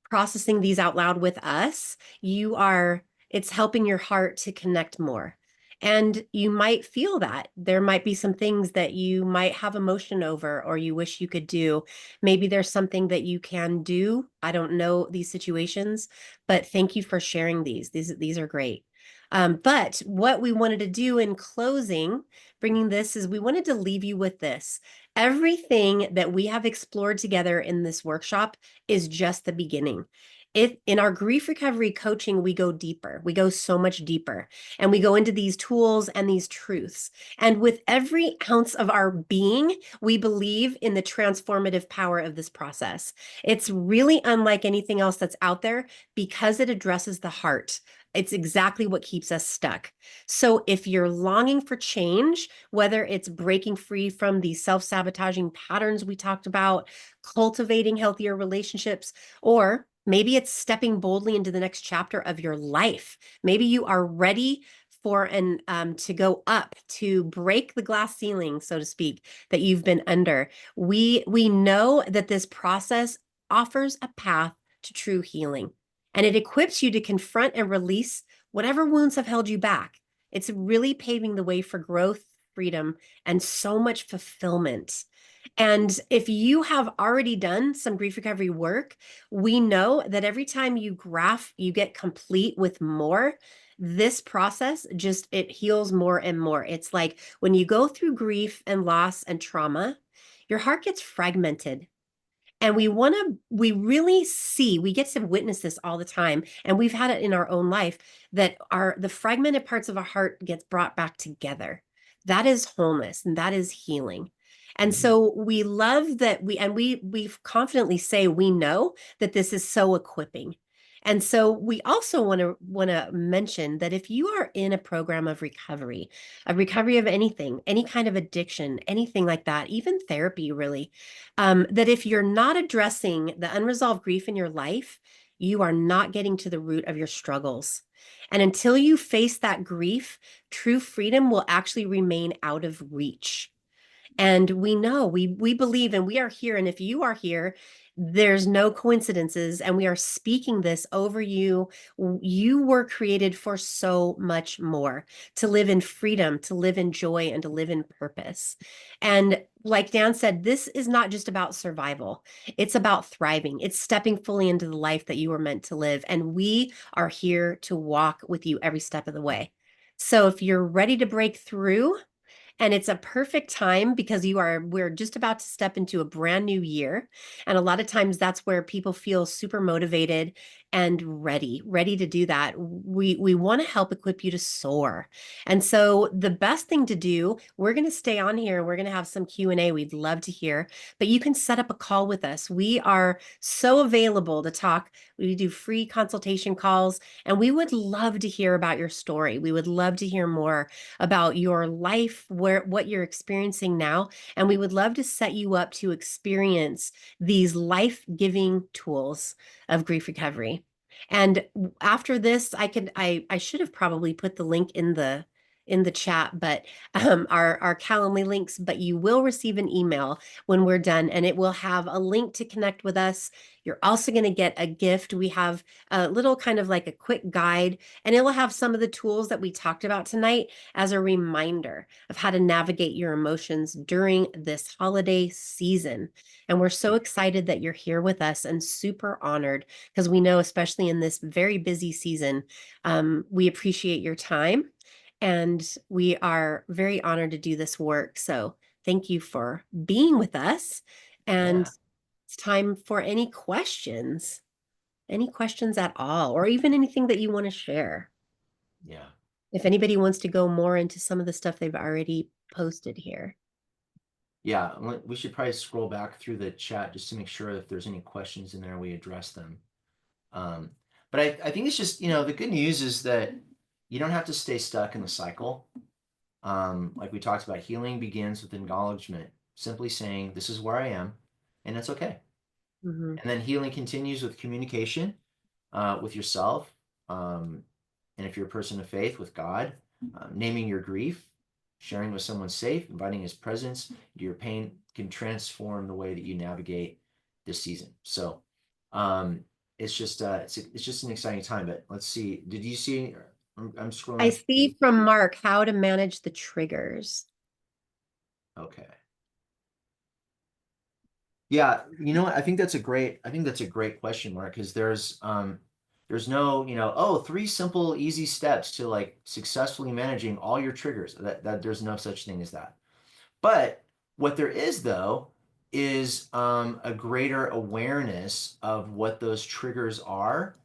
processing these out loud with us, it's helping your heart to connect more. And you might feel that there might be some things that you might have emotion over or you wish you could do. Maybe there's something that you can do. I don't know these situations, but thank you for sharing these. These are great. But what we wanted to do in closing, bringing this, is we wanted to leave you with this. Everything that we have explored together in this workshop is just the beginning. If in our grief recovery coaching, we go deeper, we go so much deeper, and we go into these tools and these truths. And with every ounce of our being, we believe in the transformative power of this process. It's really unlike anything else that's out there because it addresses the heart. It's exactly what keeps us stuck. So if you're longing for change, whether it's breaking free from the self-sabotaging patterns we talked about, cultivating healthier relationships, or maybe it's stepping boldly into the next chapter of your life. Maybe you are ready for an to go up, to break the glass ceiling, so to speak, that you've been under. We know that this process offers a path to true healing, and it equips you to confront and release whatever wounds have held you back. It's really paving the way for growth, freedom, and so much fulfillment. And if you have already done some grief recovery work, we know that every time you get complete with more, this process just it heals more and more. It's like when you go through grief and loss and trauma, your heart gets fragmented. And we really see, we get to witness this all the time. And we've had it in our own life that the fragmented parts of our heart gets brought back together. That is wholeness and that is healing. And Mhm. so we love that we confidently say we know that this is so equipping. And so we also want to mention that if you are in a program of recovery, a recovery of anything, any kind of addiction, anything like that, even therapy, really, that if you're not addressing the unresolved grief in your life, you are not getting to the root of your struggles. And until you face that grief, true freedom will actually remain out of reach. And we know, we believe, and we are here. And if you are here, there's no coincidences, and we are speaking this over you. You were created for so much more, to live in freedom, to live in joy, and to live in purpose. And like Dan said, this is not just about survival. It's about thriving. It's stepping fully into the life that you were meant to live. And we are here to walk with you every step of the way. So if you're ready to break through, and it's a perfect time because we're just about to step into a brand new year. And a lot of times that's where people feel super motivated and ready to do that. We want to help equip you to soar. And so the best thing to do, we're going to stay on here. We're going to have some Q&A. We'd love to hear, but you can set up a call with us. We are so available to talk. We do free consultation calls, and we would love to hear about your story. We would love to hear more about your life, what you're experiencing now, and we would love to set you up to experience these life-giving tools of grief recovery. And after this, I should have probably put the link in the chat, but our Calendly links, but you will receive an email when we're done, and it will have a link to connect with us. You're also going to get a gift. We have a little kind of like a quick guide, and it will have some of the tools that we talked about tonight as a reminder of how to navigate your emotions during this holiday season. And we're so excited that you're here with us and super honored, because we know, especially in this very busy season, we appreciate your time, and we are very honored to do this work. So thank you for being with us. And Yeah. it's time for any questions at all, or even anything that you want to share. Yeah. If anybody wants to go more into some of the stuff they've already posted here. Yeah. We should probably scroll back through the chat just to make sure if there's any questions in there, we address them. Um, but I think it's just, the good news is that you don't have to stay stuck in the cycle. Like we talked about, healing begins with acknowledgement, simply saying, this is where I am, and it's okay. Mhm. And then healing continues with communication with yourself. And if you're a person of faith, with God, naming your grief, sharing with someone safe, inviting his presence into your pain can transform the way that you navigate this season. So um, it's just an exciting time. But let's see. Did you see? I'm I scrolling through. see from Mark how to manage the triggers. Okay. Yeah, you know what? I think that's a great question, Mark, because there's no, oh, three simple, easy steps to like successfully managing all your triggers. That there's no such thing as that. But what there is though is a greater awareness of what those triggers are,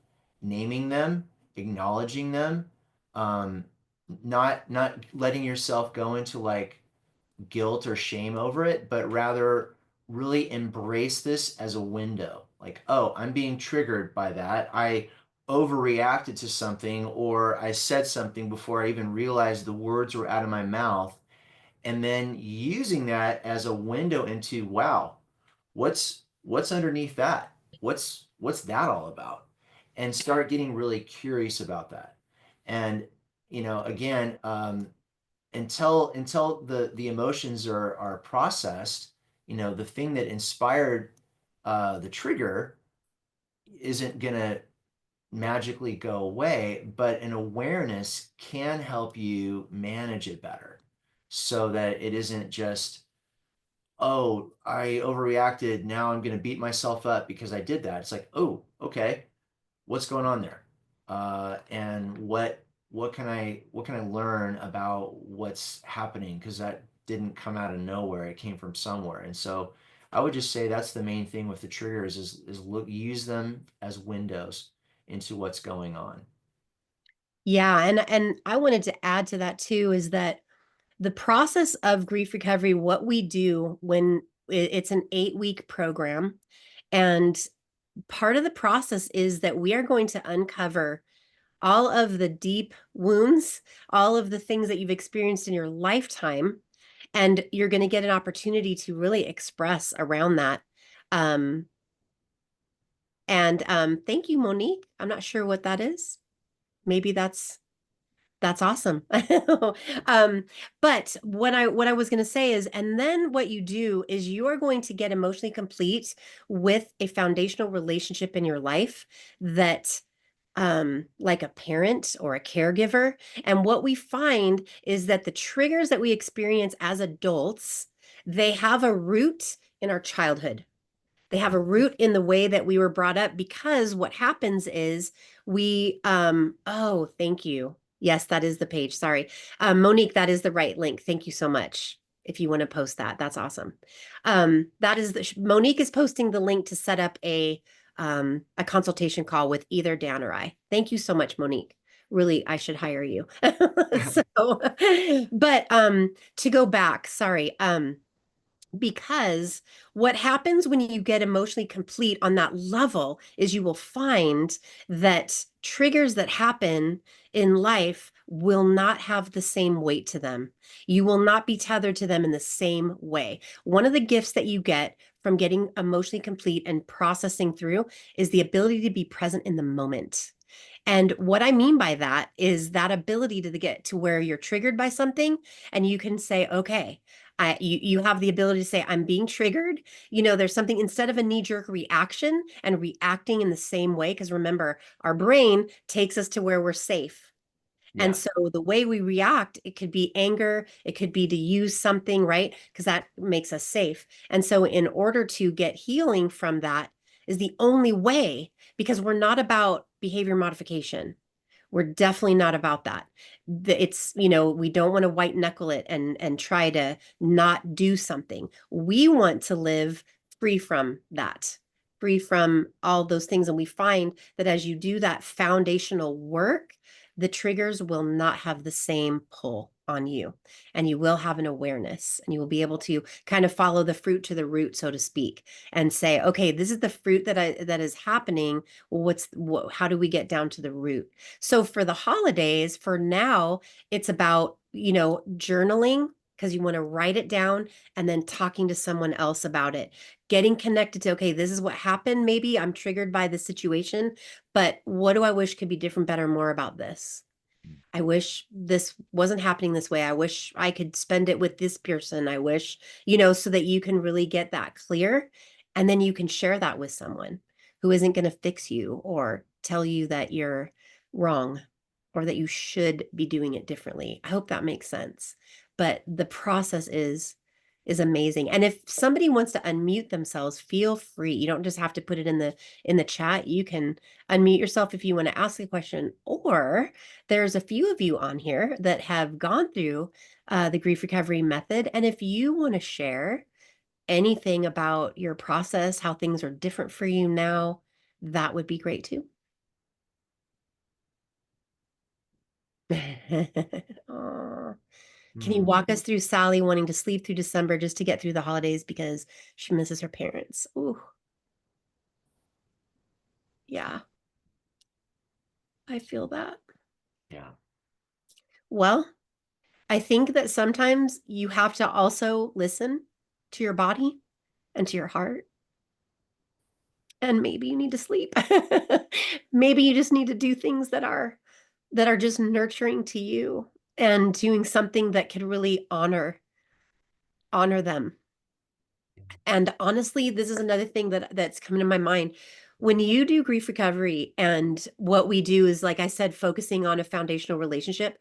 naming them, acknowledging them, um, not letting yourself go into like guilt or shame over it, but rather really embrace this as a window. Like, oh, I'm being triggered by that. I overreacted to something, or I said something before I even realized the words were out of my mouth. And then using that as a window into, wow, what's underneath that? What's that all about? And start getting really curious about that. And again, until the emotions are processed, the thing that inspired the trigger isn't gonna magically go away, but an awareness can help you manage it better, so that it isn't just, oh, I overreacted, now I'm gonna beat myself up because I did that. It's like, oh, okay, what's going on there, and what can I learn about what's happening, because that didn't come out of nowhere, it came from somewhere. And so I would just say that's the main thing with the triggers is look, use them as windows into what's going on. Yeah, and I wanted to add to that too, is that the process of grief recovery, what we do when it's an 8-week program, and part of the process is that we are going to uncover all of the deep wounds, all of the things that you've experienced in your lifetime, and you're going to get an opportunity to really express around that. Um, and thank you, Monique. I'm not sure what that is. Maybe that's awesome. um, but what I was going to say is, and then what you do is you are going to get emotionally complete with a foundational relationship in your life that like a parent or a caregiver. And what we find is that the triggers that we experience as adults, they have a root in our childhood. They have a root in the way that we were brought up, because what happens is oh, thank you. Yes, that is the page. Sorry. Monique, that is the right link. Thank you so much. If you want to post that, that's awesome. That is Monique is posting the link to set up a consultation call with either Dan or I. Thank you so much, Monique. Really, I should hire you. So, but to go back, sorry. Because what happens when you get emotionally complete on that level is you will find that triggers that happen in life will not have the same weight to them. You will not be tethered to them in the same way. One of the gifts that you get from getting emotionally complete and processing through is the ability to be present in the moment. And what I mean by that is that ability to get to where you're triggered by something and you can say, okay, you have the ability to say, I'm being triggered. There's something, instead of a knee-jerk reaction and reacting in the same way, because remember, our brain takes us to where we're safe. And Yeah. so the way we react, it could be anger, it could be to use something, right? Because that makes us safe. And so in order to get healing from that is the only way, because we're not about behavior modification. We're definitely not about that. It's, we don't want to white knuckle it and try to not do something. We want to live free from that, free from all those things. And we find that as you do that foundational work, the triggers will not have the same pull on you, and you will have an awareness, and you will be able to kind of follow the fruit to the root, so to speak, and say, okay, this is the fruit that is happening. Well, how do we get down to the root? So for the holidays, for now, it's about, journaling, because you want to write it down, and then talking to someone else about it, getting connected to, okay, this is what happened. Maybe I'm triggered by the situation, but what do I wish could be different, better, more about this? I wish this wasn't happening this way. I wish I could spend it with this person. I wish, so that you can really get that clear. And then you can share that with someone who isn't going to fix you or tell you that you're wrong or that you should be doing it differently. I hope that makes sense. But the process is amazing. And if somebody wants to unmute themselves, feel free. You don't just have to put it in the chat. You can unmute yourself if you want to ask a question, or there's a few of you on here that have gone through the grief recovery method. And if you want to share anything about your process, how things are different for you now, that would be great too. Aw. Can you walk us through Sally wanting to sleep through December just to get through the holidays because she misses her parents? Ooh, yeah, I feel that. Yeah. Well, I think that sometimes you have to also listen to your body and to your heart. And maybe you need to sleep. Maybe you just need to do things that are just nurturing to you and doing something that could really honor them. And honestly, this is another thing that's coming to my mind. When you do grief recovery, and what we do is, like I said, focusing on a foundational relationship,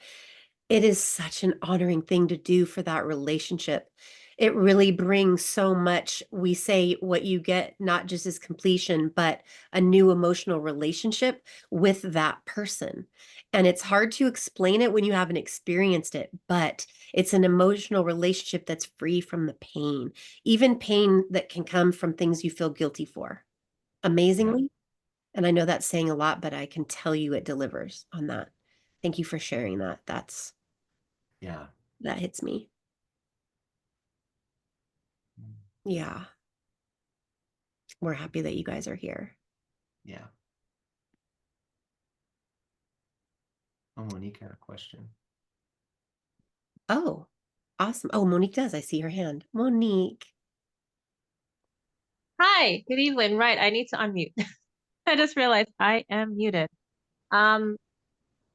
it is such an honoring thing to do for that relationship. It really brings so much. We say what you get not just is completion, but a new emotional relationship with that person. And it's hard to explain it when you haven't experienced it, but it's an emotional relationship that's free from the pain, even pain that can come from things you feel guilty for. Yeah. Amazingly. And I know that's saying a lot, but I can tell you it delivers on that. Thank you for sharing that. Yeah. That hits me. Yeah. We're happy that you guys are here. Yeah. Oh, Monique had a question. Oh, awesome. Oh, Monique does. I see her hand. Monique. Hi, good evening. Right, I need to unmute. I just realized I am muted. Um,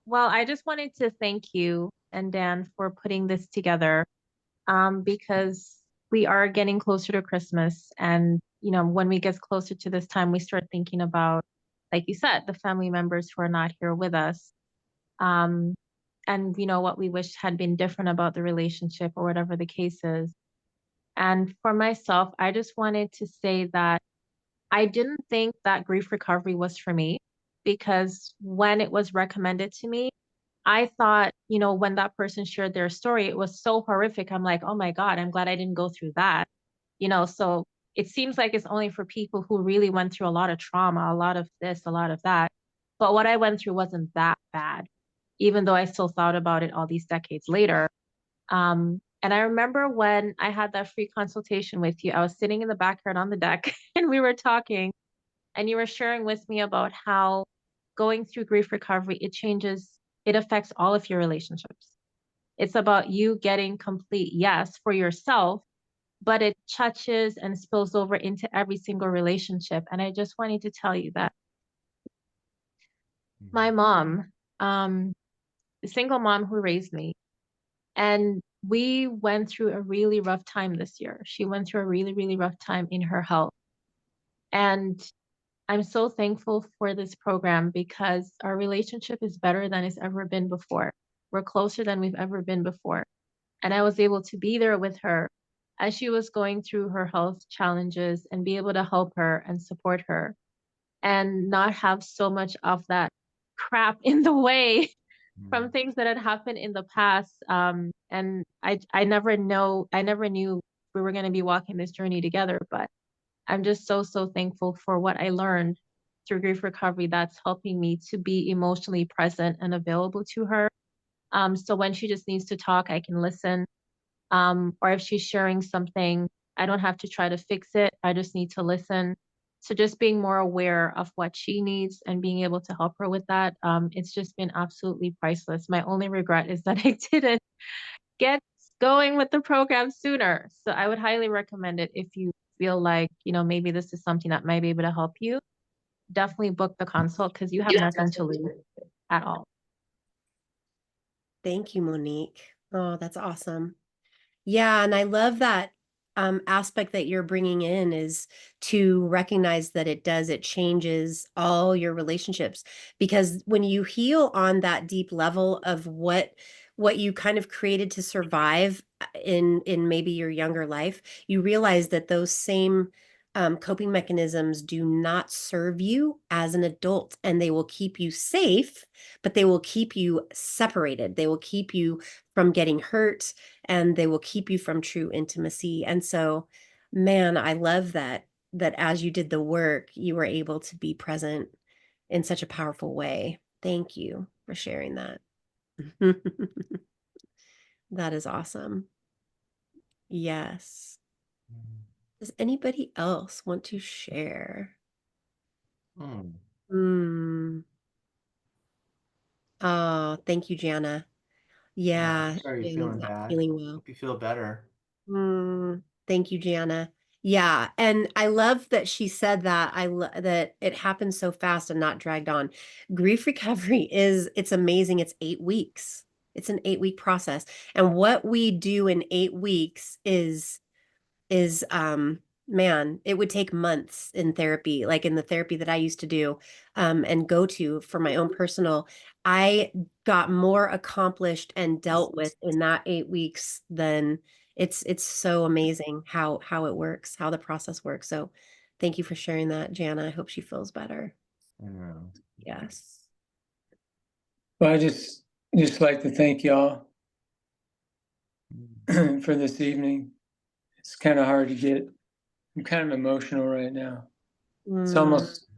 well, I just wanted to thank you and Dan for putting this together, because we are getting closer to Christmas, and when we get closer to this time, we start thinking about, like you said, the family members who are not here with us, um, and what we wish had been different about the relationship or whatever the case is. And for myself, I just wanted to say that I didn't think that grief recovery was for me, because when it was recommended to me, I thought, when that person shared their story, it was so horrific. I'm like, oh my God, I'm glad I didn't go through that. So it seems like it's only for people who really went through a lot of trauma, a lot of this, a lot of that. But what I went through wasn't that bad, even though I still thought about it all these decades later. And I remember when I had that free consultation with you, I was sitting in the backyard on the deck and we were talking, and you were sharing with me about how going through grief recovery, it affects all of your relationships. It's about you getting complete yes for yourself, but it touches and spills over into every single relationship. And I just wanted to tell you that my mom, the single mom who raised me, and we went through a really rough time this year. She went through a really, really rough time in her health. And I'm so thankful for this program because our relationship is better than it's ever been before. We're closer than we've ever been before. And I was able to be there with her as she was going through her health challenges and be able to help her and support her and not have so much of that crap in the way from things that had happened in the past. And I never knew we were going to be walking this journey together, but I'm just so, so thankful for what I learned through grief recovery that's helping me to be emotionally present and available to her. So when she just needs to talk, I can listen. Or if she's sharing something, I don't have to try to fix it. I just need to listen. So just being more aware of what she needs and being able to help her with that, it's just been absolutely priceless. My only regret is that I didn't get going with the program sooner. So I would highly recommend it if you feel like, maybe this is something that might be able to help you. Definitely book the consult because you have nothing to lose at all. Thank you, Monique. Oh, that's awesome. Yeah, and I love that aspect that you're bringing in is to recognize that it changes all your relationships, because when you heal on that deep level of what you kind of created to survive in maybe your younger life, you realize that those same coping mechanisms do not serve you as an adult, and they will keep you safe, but they will keep you separated. They will keep you from getting hurt, and they will keep you from true intimacy. And so, man, I love that as you did the work, you were able to be present in such a powerful way. Thank you for sharing that. That is awesome. Yes. Does anybody else want to share? Hmm. Oh, thank you, Jana. Yeah, Sorry you're Jane's feeling not bad. feeling well. Hope you feel better. Thank you, Jana. Yeah, and I love that she said that. That it happened so fast and not dragged on. Grief recovery it's amazing. It's 8 weeks. It's an 8 week process. And what we do in 8 weeks is man, it would take months in therapy, like in the therapy that I used to do and go to for my own personal. I got more accomplished and dealt with in that 8 weeks than it's so amazing how it works, how the process works. So thank you for sharing that, Jana. I hope she feels better. I know. Yes. Well, I just like to thank y'all for this evening. It's kind of hard to get. I'm kind of emotional right now. It's almost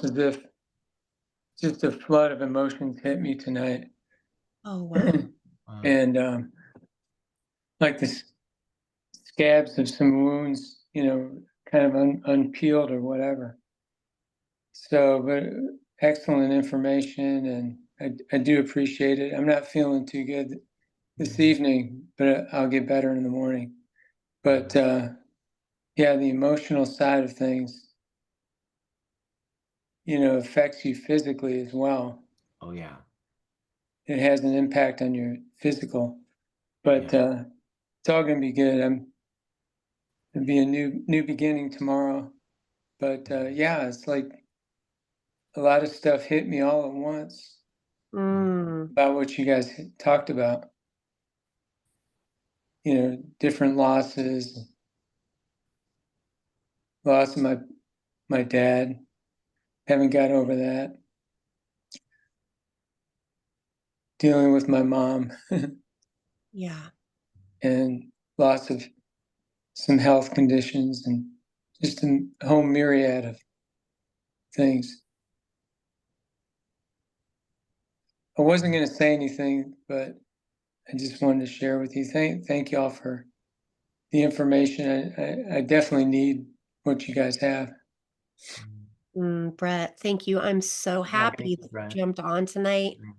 as if just a flood of emotions hit me tonight. Oh, wow. And like the scabs of some wounds, kind of unpeeled or whatever. So, but excellent information, and I do appreciate it. I'm not feeling too good this evening, but I'll get better in the morning. But yeah, the emotional side of things, affects you physically as well. Oh yeah. It has an impact on your physical, but it's all going to be good. It'll be a new beginning tomorrow. But yeah, it's like a lot of stuff hit me all at once Mm, about what you guys talked about. Different losses, loss of my dad, haven't got over that. Dealing with my mom yeah. and lots of some health conditions and just a whole myriad of things. I wasn't going to say anything, but I just wanted to share with you. Thank you all for the information. I definitely need what you guys have. Brett, thank you. I'm so Yeah, thank happy you, that Brett. you jumped on tonight. Mm.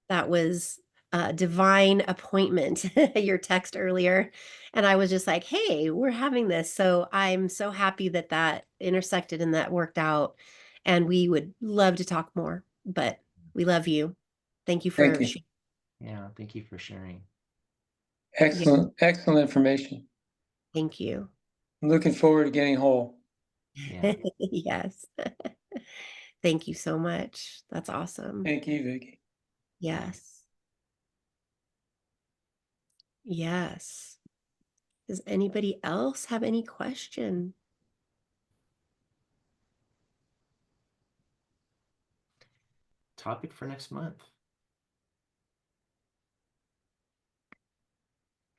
That was a divine appointment, your text earlier. And I was just like, hey, we're having this. So I'm so happy that that intersected and that worked out. And we would love to talk more, but we love you. Thank you Thank for you. Yeah, thank you for sharing. Yeah, Excellent information. thank you. I'm looking forward to getting whole. Yeah. Yes. Thank you so much. That's awesome. Thank you, Vicki. Yes. Yes. Does anybody else have any question? Topic for next month.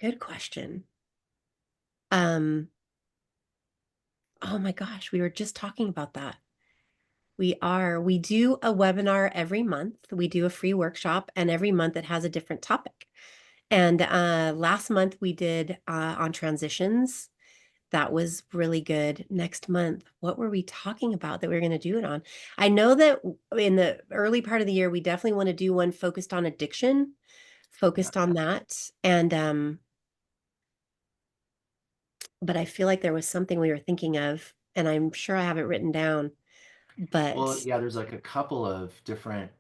Good question. Oh my gosh, we were just talking about that. We do a webinar every month. We do a free workshop, and every month it has a different topic. And last month we did on transitions. That was really good. Next month, what were we talking about that we were going to do it on? I know that in the early part of the year, we definitely want to do one focused on addiction, focused on that. And but I feel like there was something we were thinking of, and I'm sure I have it written down. Well, But yeah, there's like a couple of different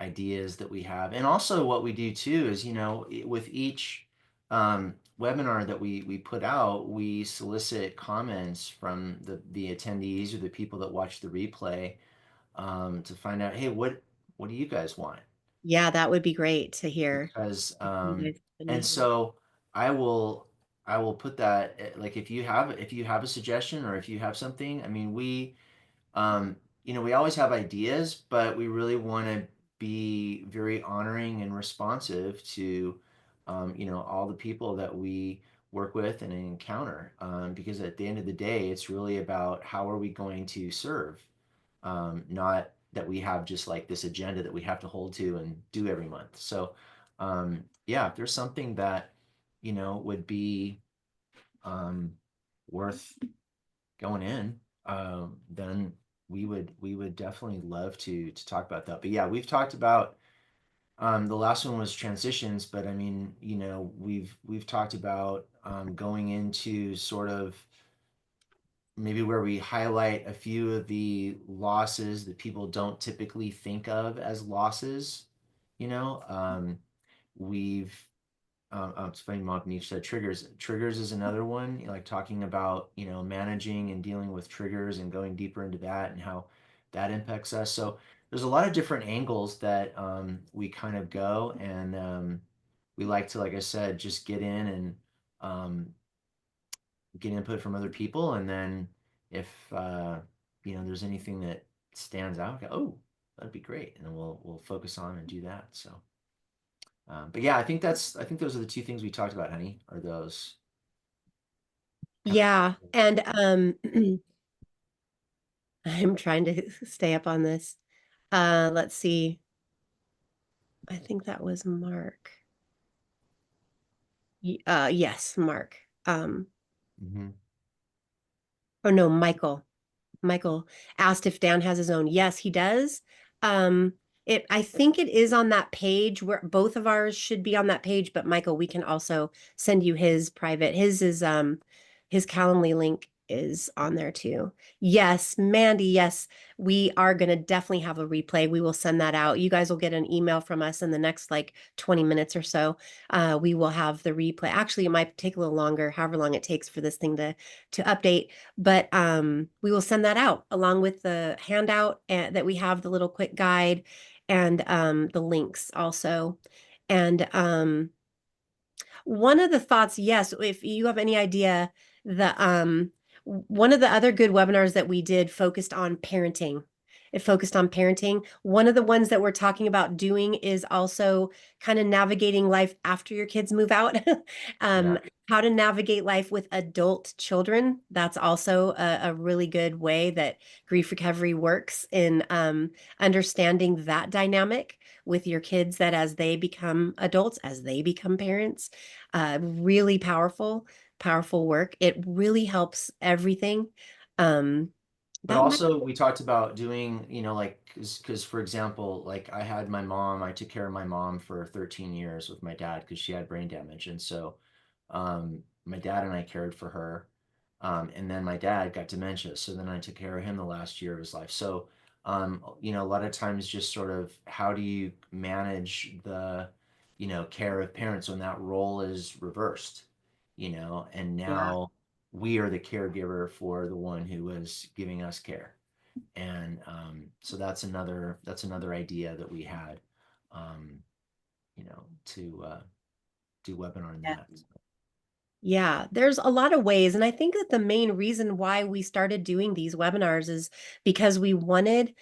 ideas that we have. And also what we do too is, with each webinar that we put out, we solicit comments from the attendees or the people that watch the replay to find out, hey, what do you guys want? yeah, that would be great to hear. Because You guys have and any- so I will put that like if you have a suggestion or if you have something, I mean um, we always have ideas, but we really want to be very honoring and responsive to, all the people that we work with and encounter. Because at the end of the day, it's really about how are we going to serve, not that we have just like this agenda that we have to hold to and do every month. So, yeah, if there's something that, would be um, worth going in, then we would definitely love to talk about that. But yeah, we've talked about the last one was transitions, but I mean, we've talked about going into sort of maybe where we highlight a few of the losses that people don't typically think of as losses. We've it's funny, Monk Nietzsche said triggers. Triggers is another one, like talking about, managing and dealing with triggers and going deeper into that and how that impacts us. So there's a lot of different angles that we kind of go, and we like to, like I said, just get in and um, get input from other people. And then if, there's anything that stands out, go, oh, that'd be great. And then we'll focus on and do that. So. But yeah, I think those are the two things we talked about, honey, are those. Yeah, and I'm trying to stay up on this. Let's see. I think that was Mark. Yes, Mark. Mhm. Or no, Michael. Michael asked if Dan has his own. Yes, he does. I think it is on that page where both of ours should be on that page, but Michael, we can also send you his private. His is his Calendly link is on there too. Yes, Mandy, yes, we are going to definitely have a replay. We will send that out. You guys will get an email from us in the next like 20 minutes or so. We will have the replay. Actually, it might take a little longer, however long it takes for this thing to update, but we will send that out along with the handout that we have, the little quick guide, and the links also. And one of the thoughts, yes, if you have any idea, one of the other good webinars that we did focused on parenting. It focused on parenting. One of the ones that we're talking about doing is also kind of navigating life after your kids move out. How to navigate life with adult children. That's also a really good way that grief recovery works in understanding that dynamic with your kids, that as they become adults, as they become parents. Really powerful work. It really helps everything. But also we talked about doing, you know, like, because for example, like I took care of my mom for 13 years with my dad because she had brain damage. And so my dad and I cared for her. And then my dad got dementia. So then I took care of him the last year of his life. So, you know, a lot of times just sort of how do you manage the, you know, care of parents when that role is reversed, you know, and now we are the caregiver for the one who was giving us care. And so that's another idea that we had, you know, to do webinar on that. Yeah, there's a lot of ways. And I think that the main reason why we started doing these webinars is because we wanted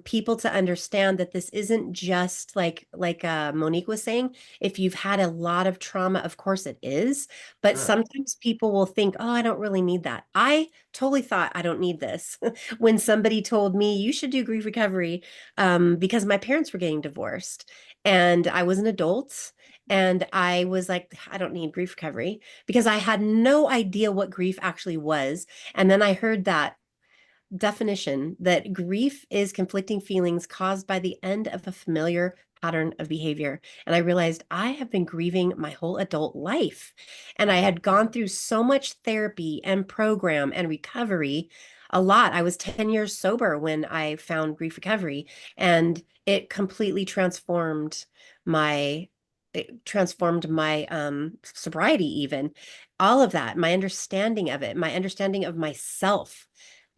people to understand that this isn't just like Monique was saying, if you've had a lot of trauma, of course it is, but Sure. sometimes people will think, oh, I don't really need that. I totally thought I don't need this when somebody told me you should do grief recovery because my parents were getting divorced and I was an adult. And I was like, I don't need grief recovery because I had no idea what grief actually was. And then I heard that definition that grief is conflicting feelings caused by the end of a familiar pattern of behavior. And I realized I have been grieving my whole adult life. And I had gone through so much therapy and program and recovery, a lot. I was 10 years sober when I found grief recovery, and it completely transformed my sobriety, even all of that, my understanding of it, my understanding of myself.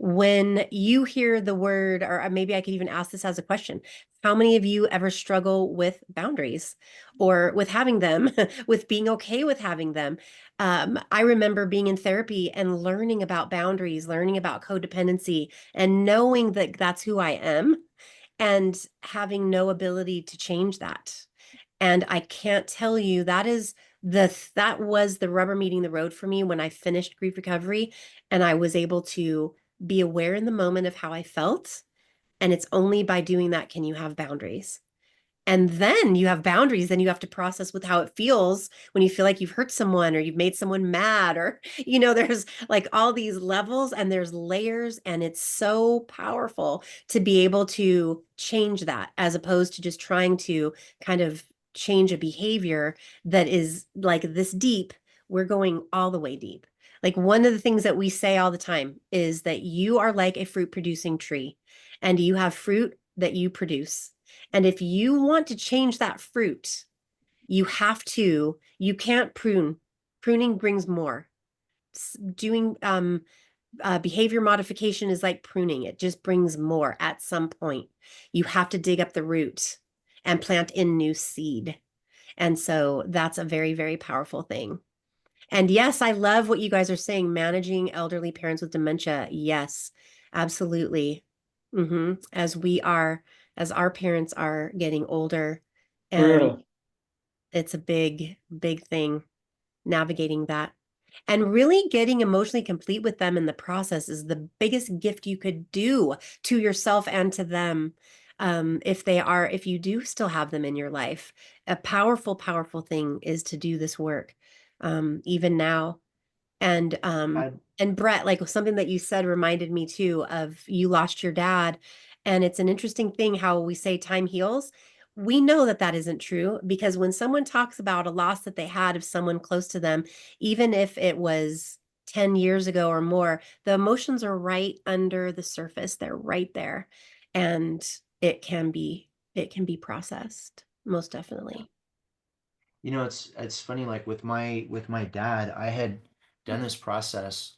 When you hear the word, or maybe I could even ask this as a question, how many of you ever struggle with boundaries or with having them, with being okay with having them? I remember being in therapy and learning about boundaries, learning about codependency, and knowing that that's who I am and having no ability to change that. And I can't tell you, that was the rubber meeting the road for me when I finished grief recovery and I was able to be aware in the moment of how I felt. And it's only by doing that can you have boundaries. And then you have boundaries, then you have to process with how it feels when you feel like you've hurt someone or you've made someone mad, or, there's like all these levels and there's layers, and it's so powerful to be able to change that as opposed to just trying to kind of change a behavior that is like this deep. We're going all the way deep. Like one of the things that we say all the time is that you are like a fruit producing tree and you have fruit that you produce. And if you want to change that fruit, you can't prune. Pruning brings more. Doing behavior modification is like pruning. It just brings more at some point. You have to dig up the root and plant in new seed. And so that's a very, very powerful thing. And yes, I love what you guys are saying, managing elderly parents with dementia. Yes, absolutely. As our parents are getting older, and Brutal. it's a big, big thing navigating that. And really getting emotionally complete with them in the process is the biggest gift you could do to yourself and to them. If you do still have them in your life, a powerful, powerful thing is to do this work, even now. And And Brett, like something that you said reminded me too of you lost your dad. And it's an interesting thing how we say time heals. We know that that isn't true because when someone talks about a loss that they had of someone close to them, even if it was 10 years ago or more, the emotions are right under the surface. They're right there. And it can be processed, most definitely. You know, it's funny, like with my dad, I had done this process.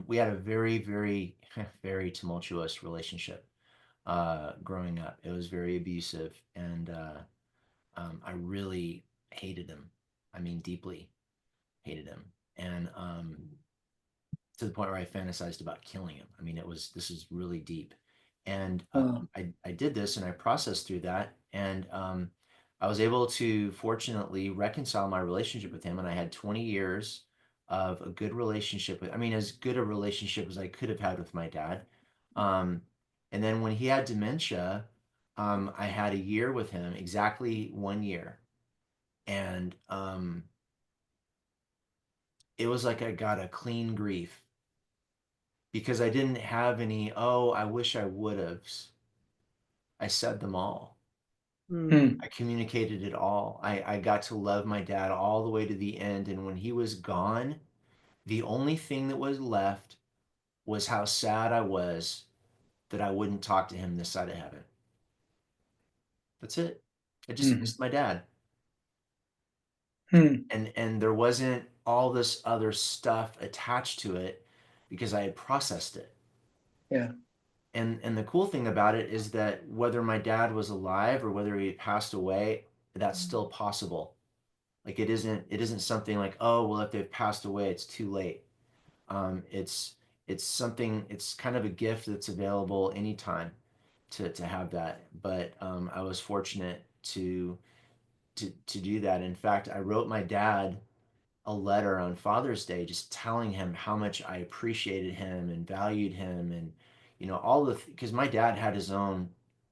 We had a very very tumultuous relationship growing up. It was very abusive, and I really hated him. I mean, deeply hated him, and to the point where I fantasized about killing him. I mean, this is really deep, and I did this and I processed through that, and I was able to fortunately reconcile my relationship with him, and I had 20 years of a good relationship with, I mean, as good a relationship as I could have had with my dad. Um, and then when he had dementia, I had a year with him, exactly 1 year, and it was like I got a clean grief because I didn't have any, oh, I wish I would have. I said them all. Mm. I communicated it all. I got to love my dad all the way to the end. And when he was gone, the only thing that was left was how sad I was that I wouldn't talk to him this side of heaven. That's it. I just Mm. missed my dad. Mm. And there wasn't all this other stuff attached to it because I had processed it. Yeah. And the cool thing about it is that whether my dad was alive or whether he passed away, that's still possible. Like it isn't something like, oh well, if they've passed away it's too late. It's something, it's kind of a gift that's available anytime to have that. But I was fortunate to do that. In fact, I wrote my dad a letter on Father's Day just telling him how much I appreciated him and valued him, and all the, because my dad had his own,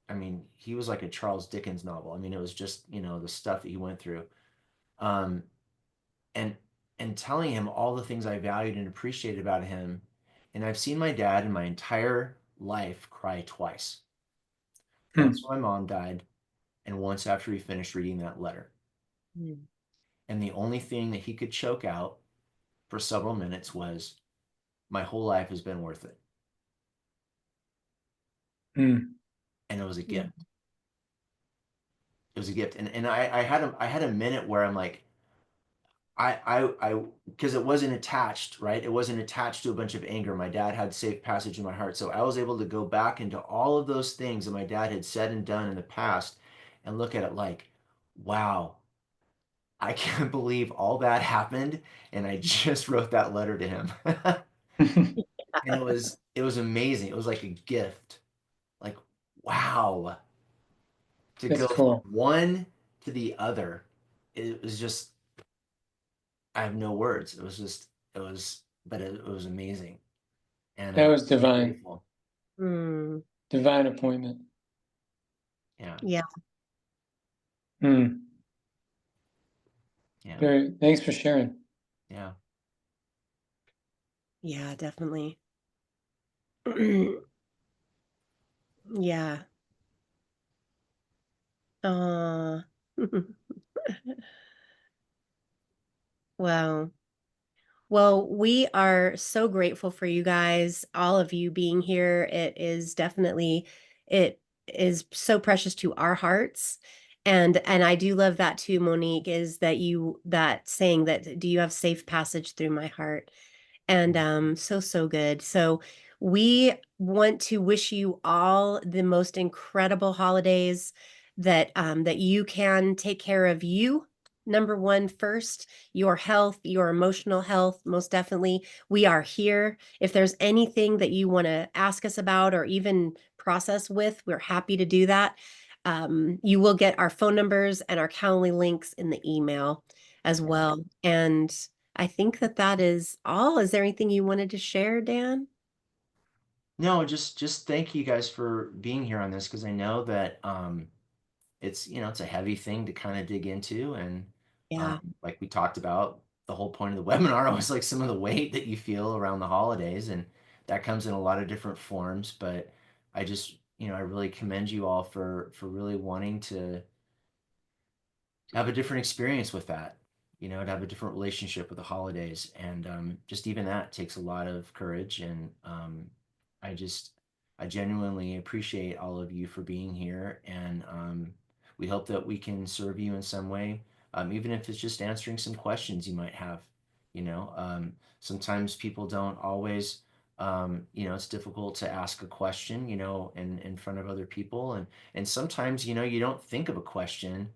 I mean, he was like a Charles Dickens novel. I mean, it was just, the stuff that he went through. Um and telling him all the things I valued and appreciated about him. And I've seen my dad in my entire life cry twice. Mm. Once when my mom died, and once after he finished reading that letter. Mm. And the only thing that he could choke out for several minutes was, my whole life has been worth it. Mm. And it was a Yeah. gift. It was a gift. And I had a minute where I'm like, I because it wasn't attached, right? It wasn't attached to a bunch of anger. My dad had safe passage in my heart. So I was able to go back into all of those things that my dad had said and done in the past and look at it like, wow, I can't believe all that happened. And I just wrote that letter to him. And it was amazing. It was like a gift. Like, wow, to That's go from cool. one to the other. It was just, I have no words. It was just, but it was amazing. And That was I'm divine. grateful. Mm. Divine appointment. Yeah. Yeah. Mm. Yeah. Very, thanks for sharing. Yeah. Yeah, definitely. Yeah. Uh, wow. Well, we are so grateful for you guys, all of you being here. It is so precious to our hearts. And I do love that too, Monique, is that saying that, do you have safe passage through my heart? And so good. So we want to wish you all the most incredible holidays, that you can take care of you, number one first, your health, your emotional health. Most definitely, we are here. If there's anything that you want to ask us about or even process with, we're happy to do that. You will get our phone numbers and our Calendly links in the email as well. And I think that that is all. Is there anything you wanted to share, Dan? No, just thank you guys for being here on this, because I know that it's a heavy thing to kind of dig into, and Yeah. like we talked about, the whole point of the webinar was like some of the weight that you feel around the holidays, and that comes in a lot of different forms. But I just, I really commend you all for really wanting to have a different experience with that, to have a different relationship with the holidays. And just even that takes a lot of courage. And I genuinely appreciate all of you for being here. And we hope that we can serve you in some way, even if it's just answering some questions you might have. Sometimes people don't always, it's difficult to ask a question, in front of other people. And sometimes, you don't think of a question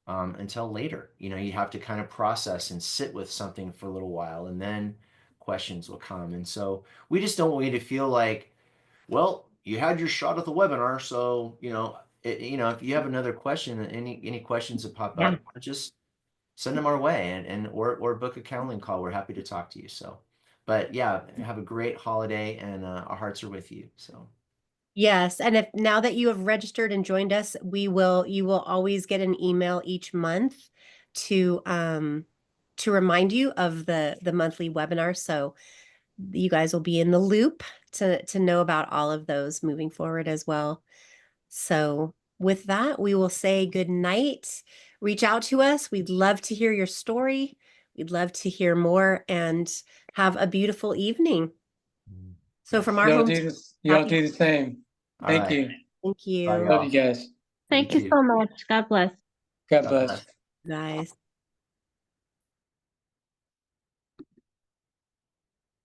until later. You have to kind of process and sit with something for a little while, and then questions will come. And so we just don't want you to feel like, well, you had your shot at the webinar, so if you have another question, any questions that pop up, just send them our way, or book a counseling call. We're happy to talk to you. So, but yeah, have a great holiday, and our hearts are with you. So. Yes, and if now that you have registered and joined us, you will always get an email each month to remind you of the monthly webinar. So you guys will be in the loop to know about all of those moving forward as well. So with that, we will say good night. Reach out to us. We'd love to hear your story. We'd love to hear more, and have a beautiful evening. So from our Y'all home, do the same. Thank you. thank you. Bye, Love you guys. Thank you so much. God bless. God bless. Guys.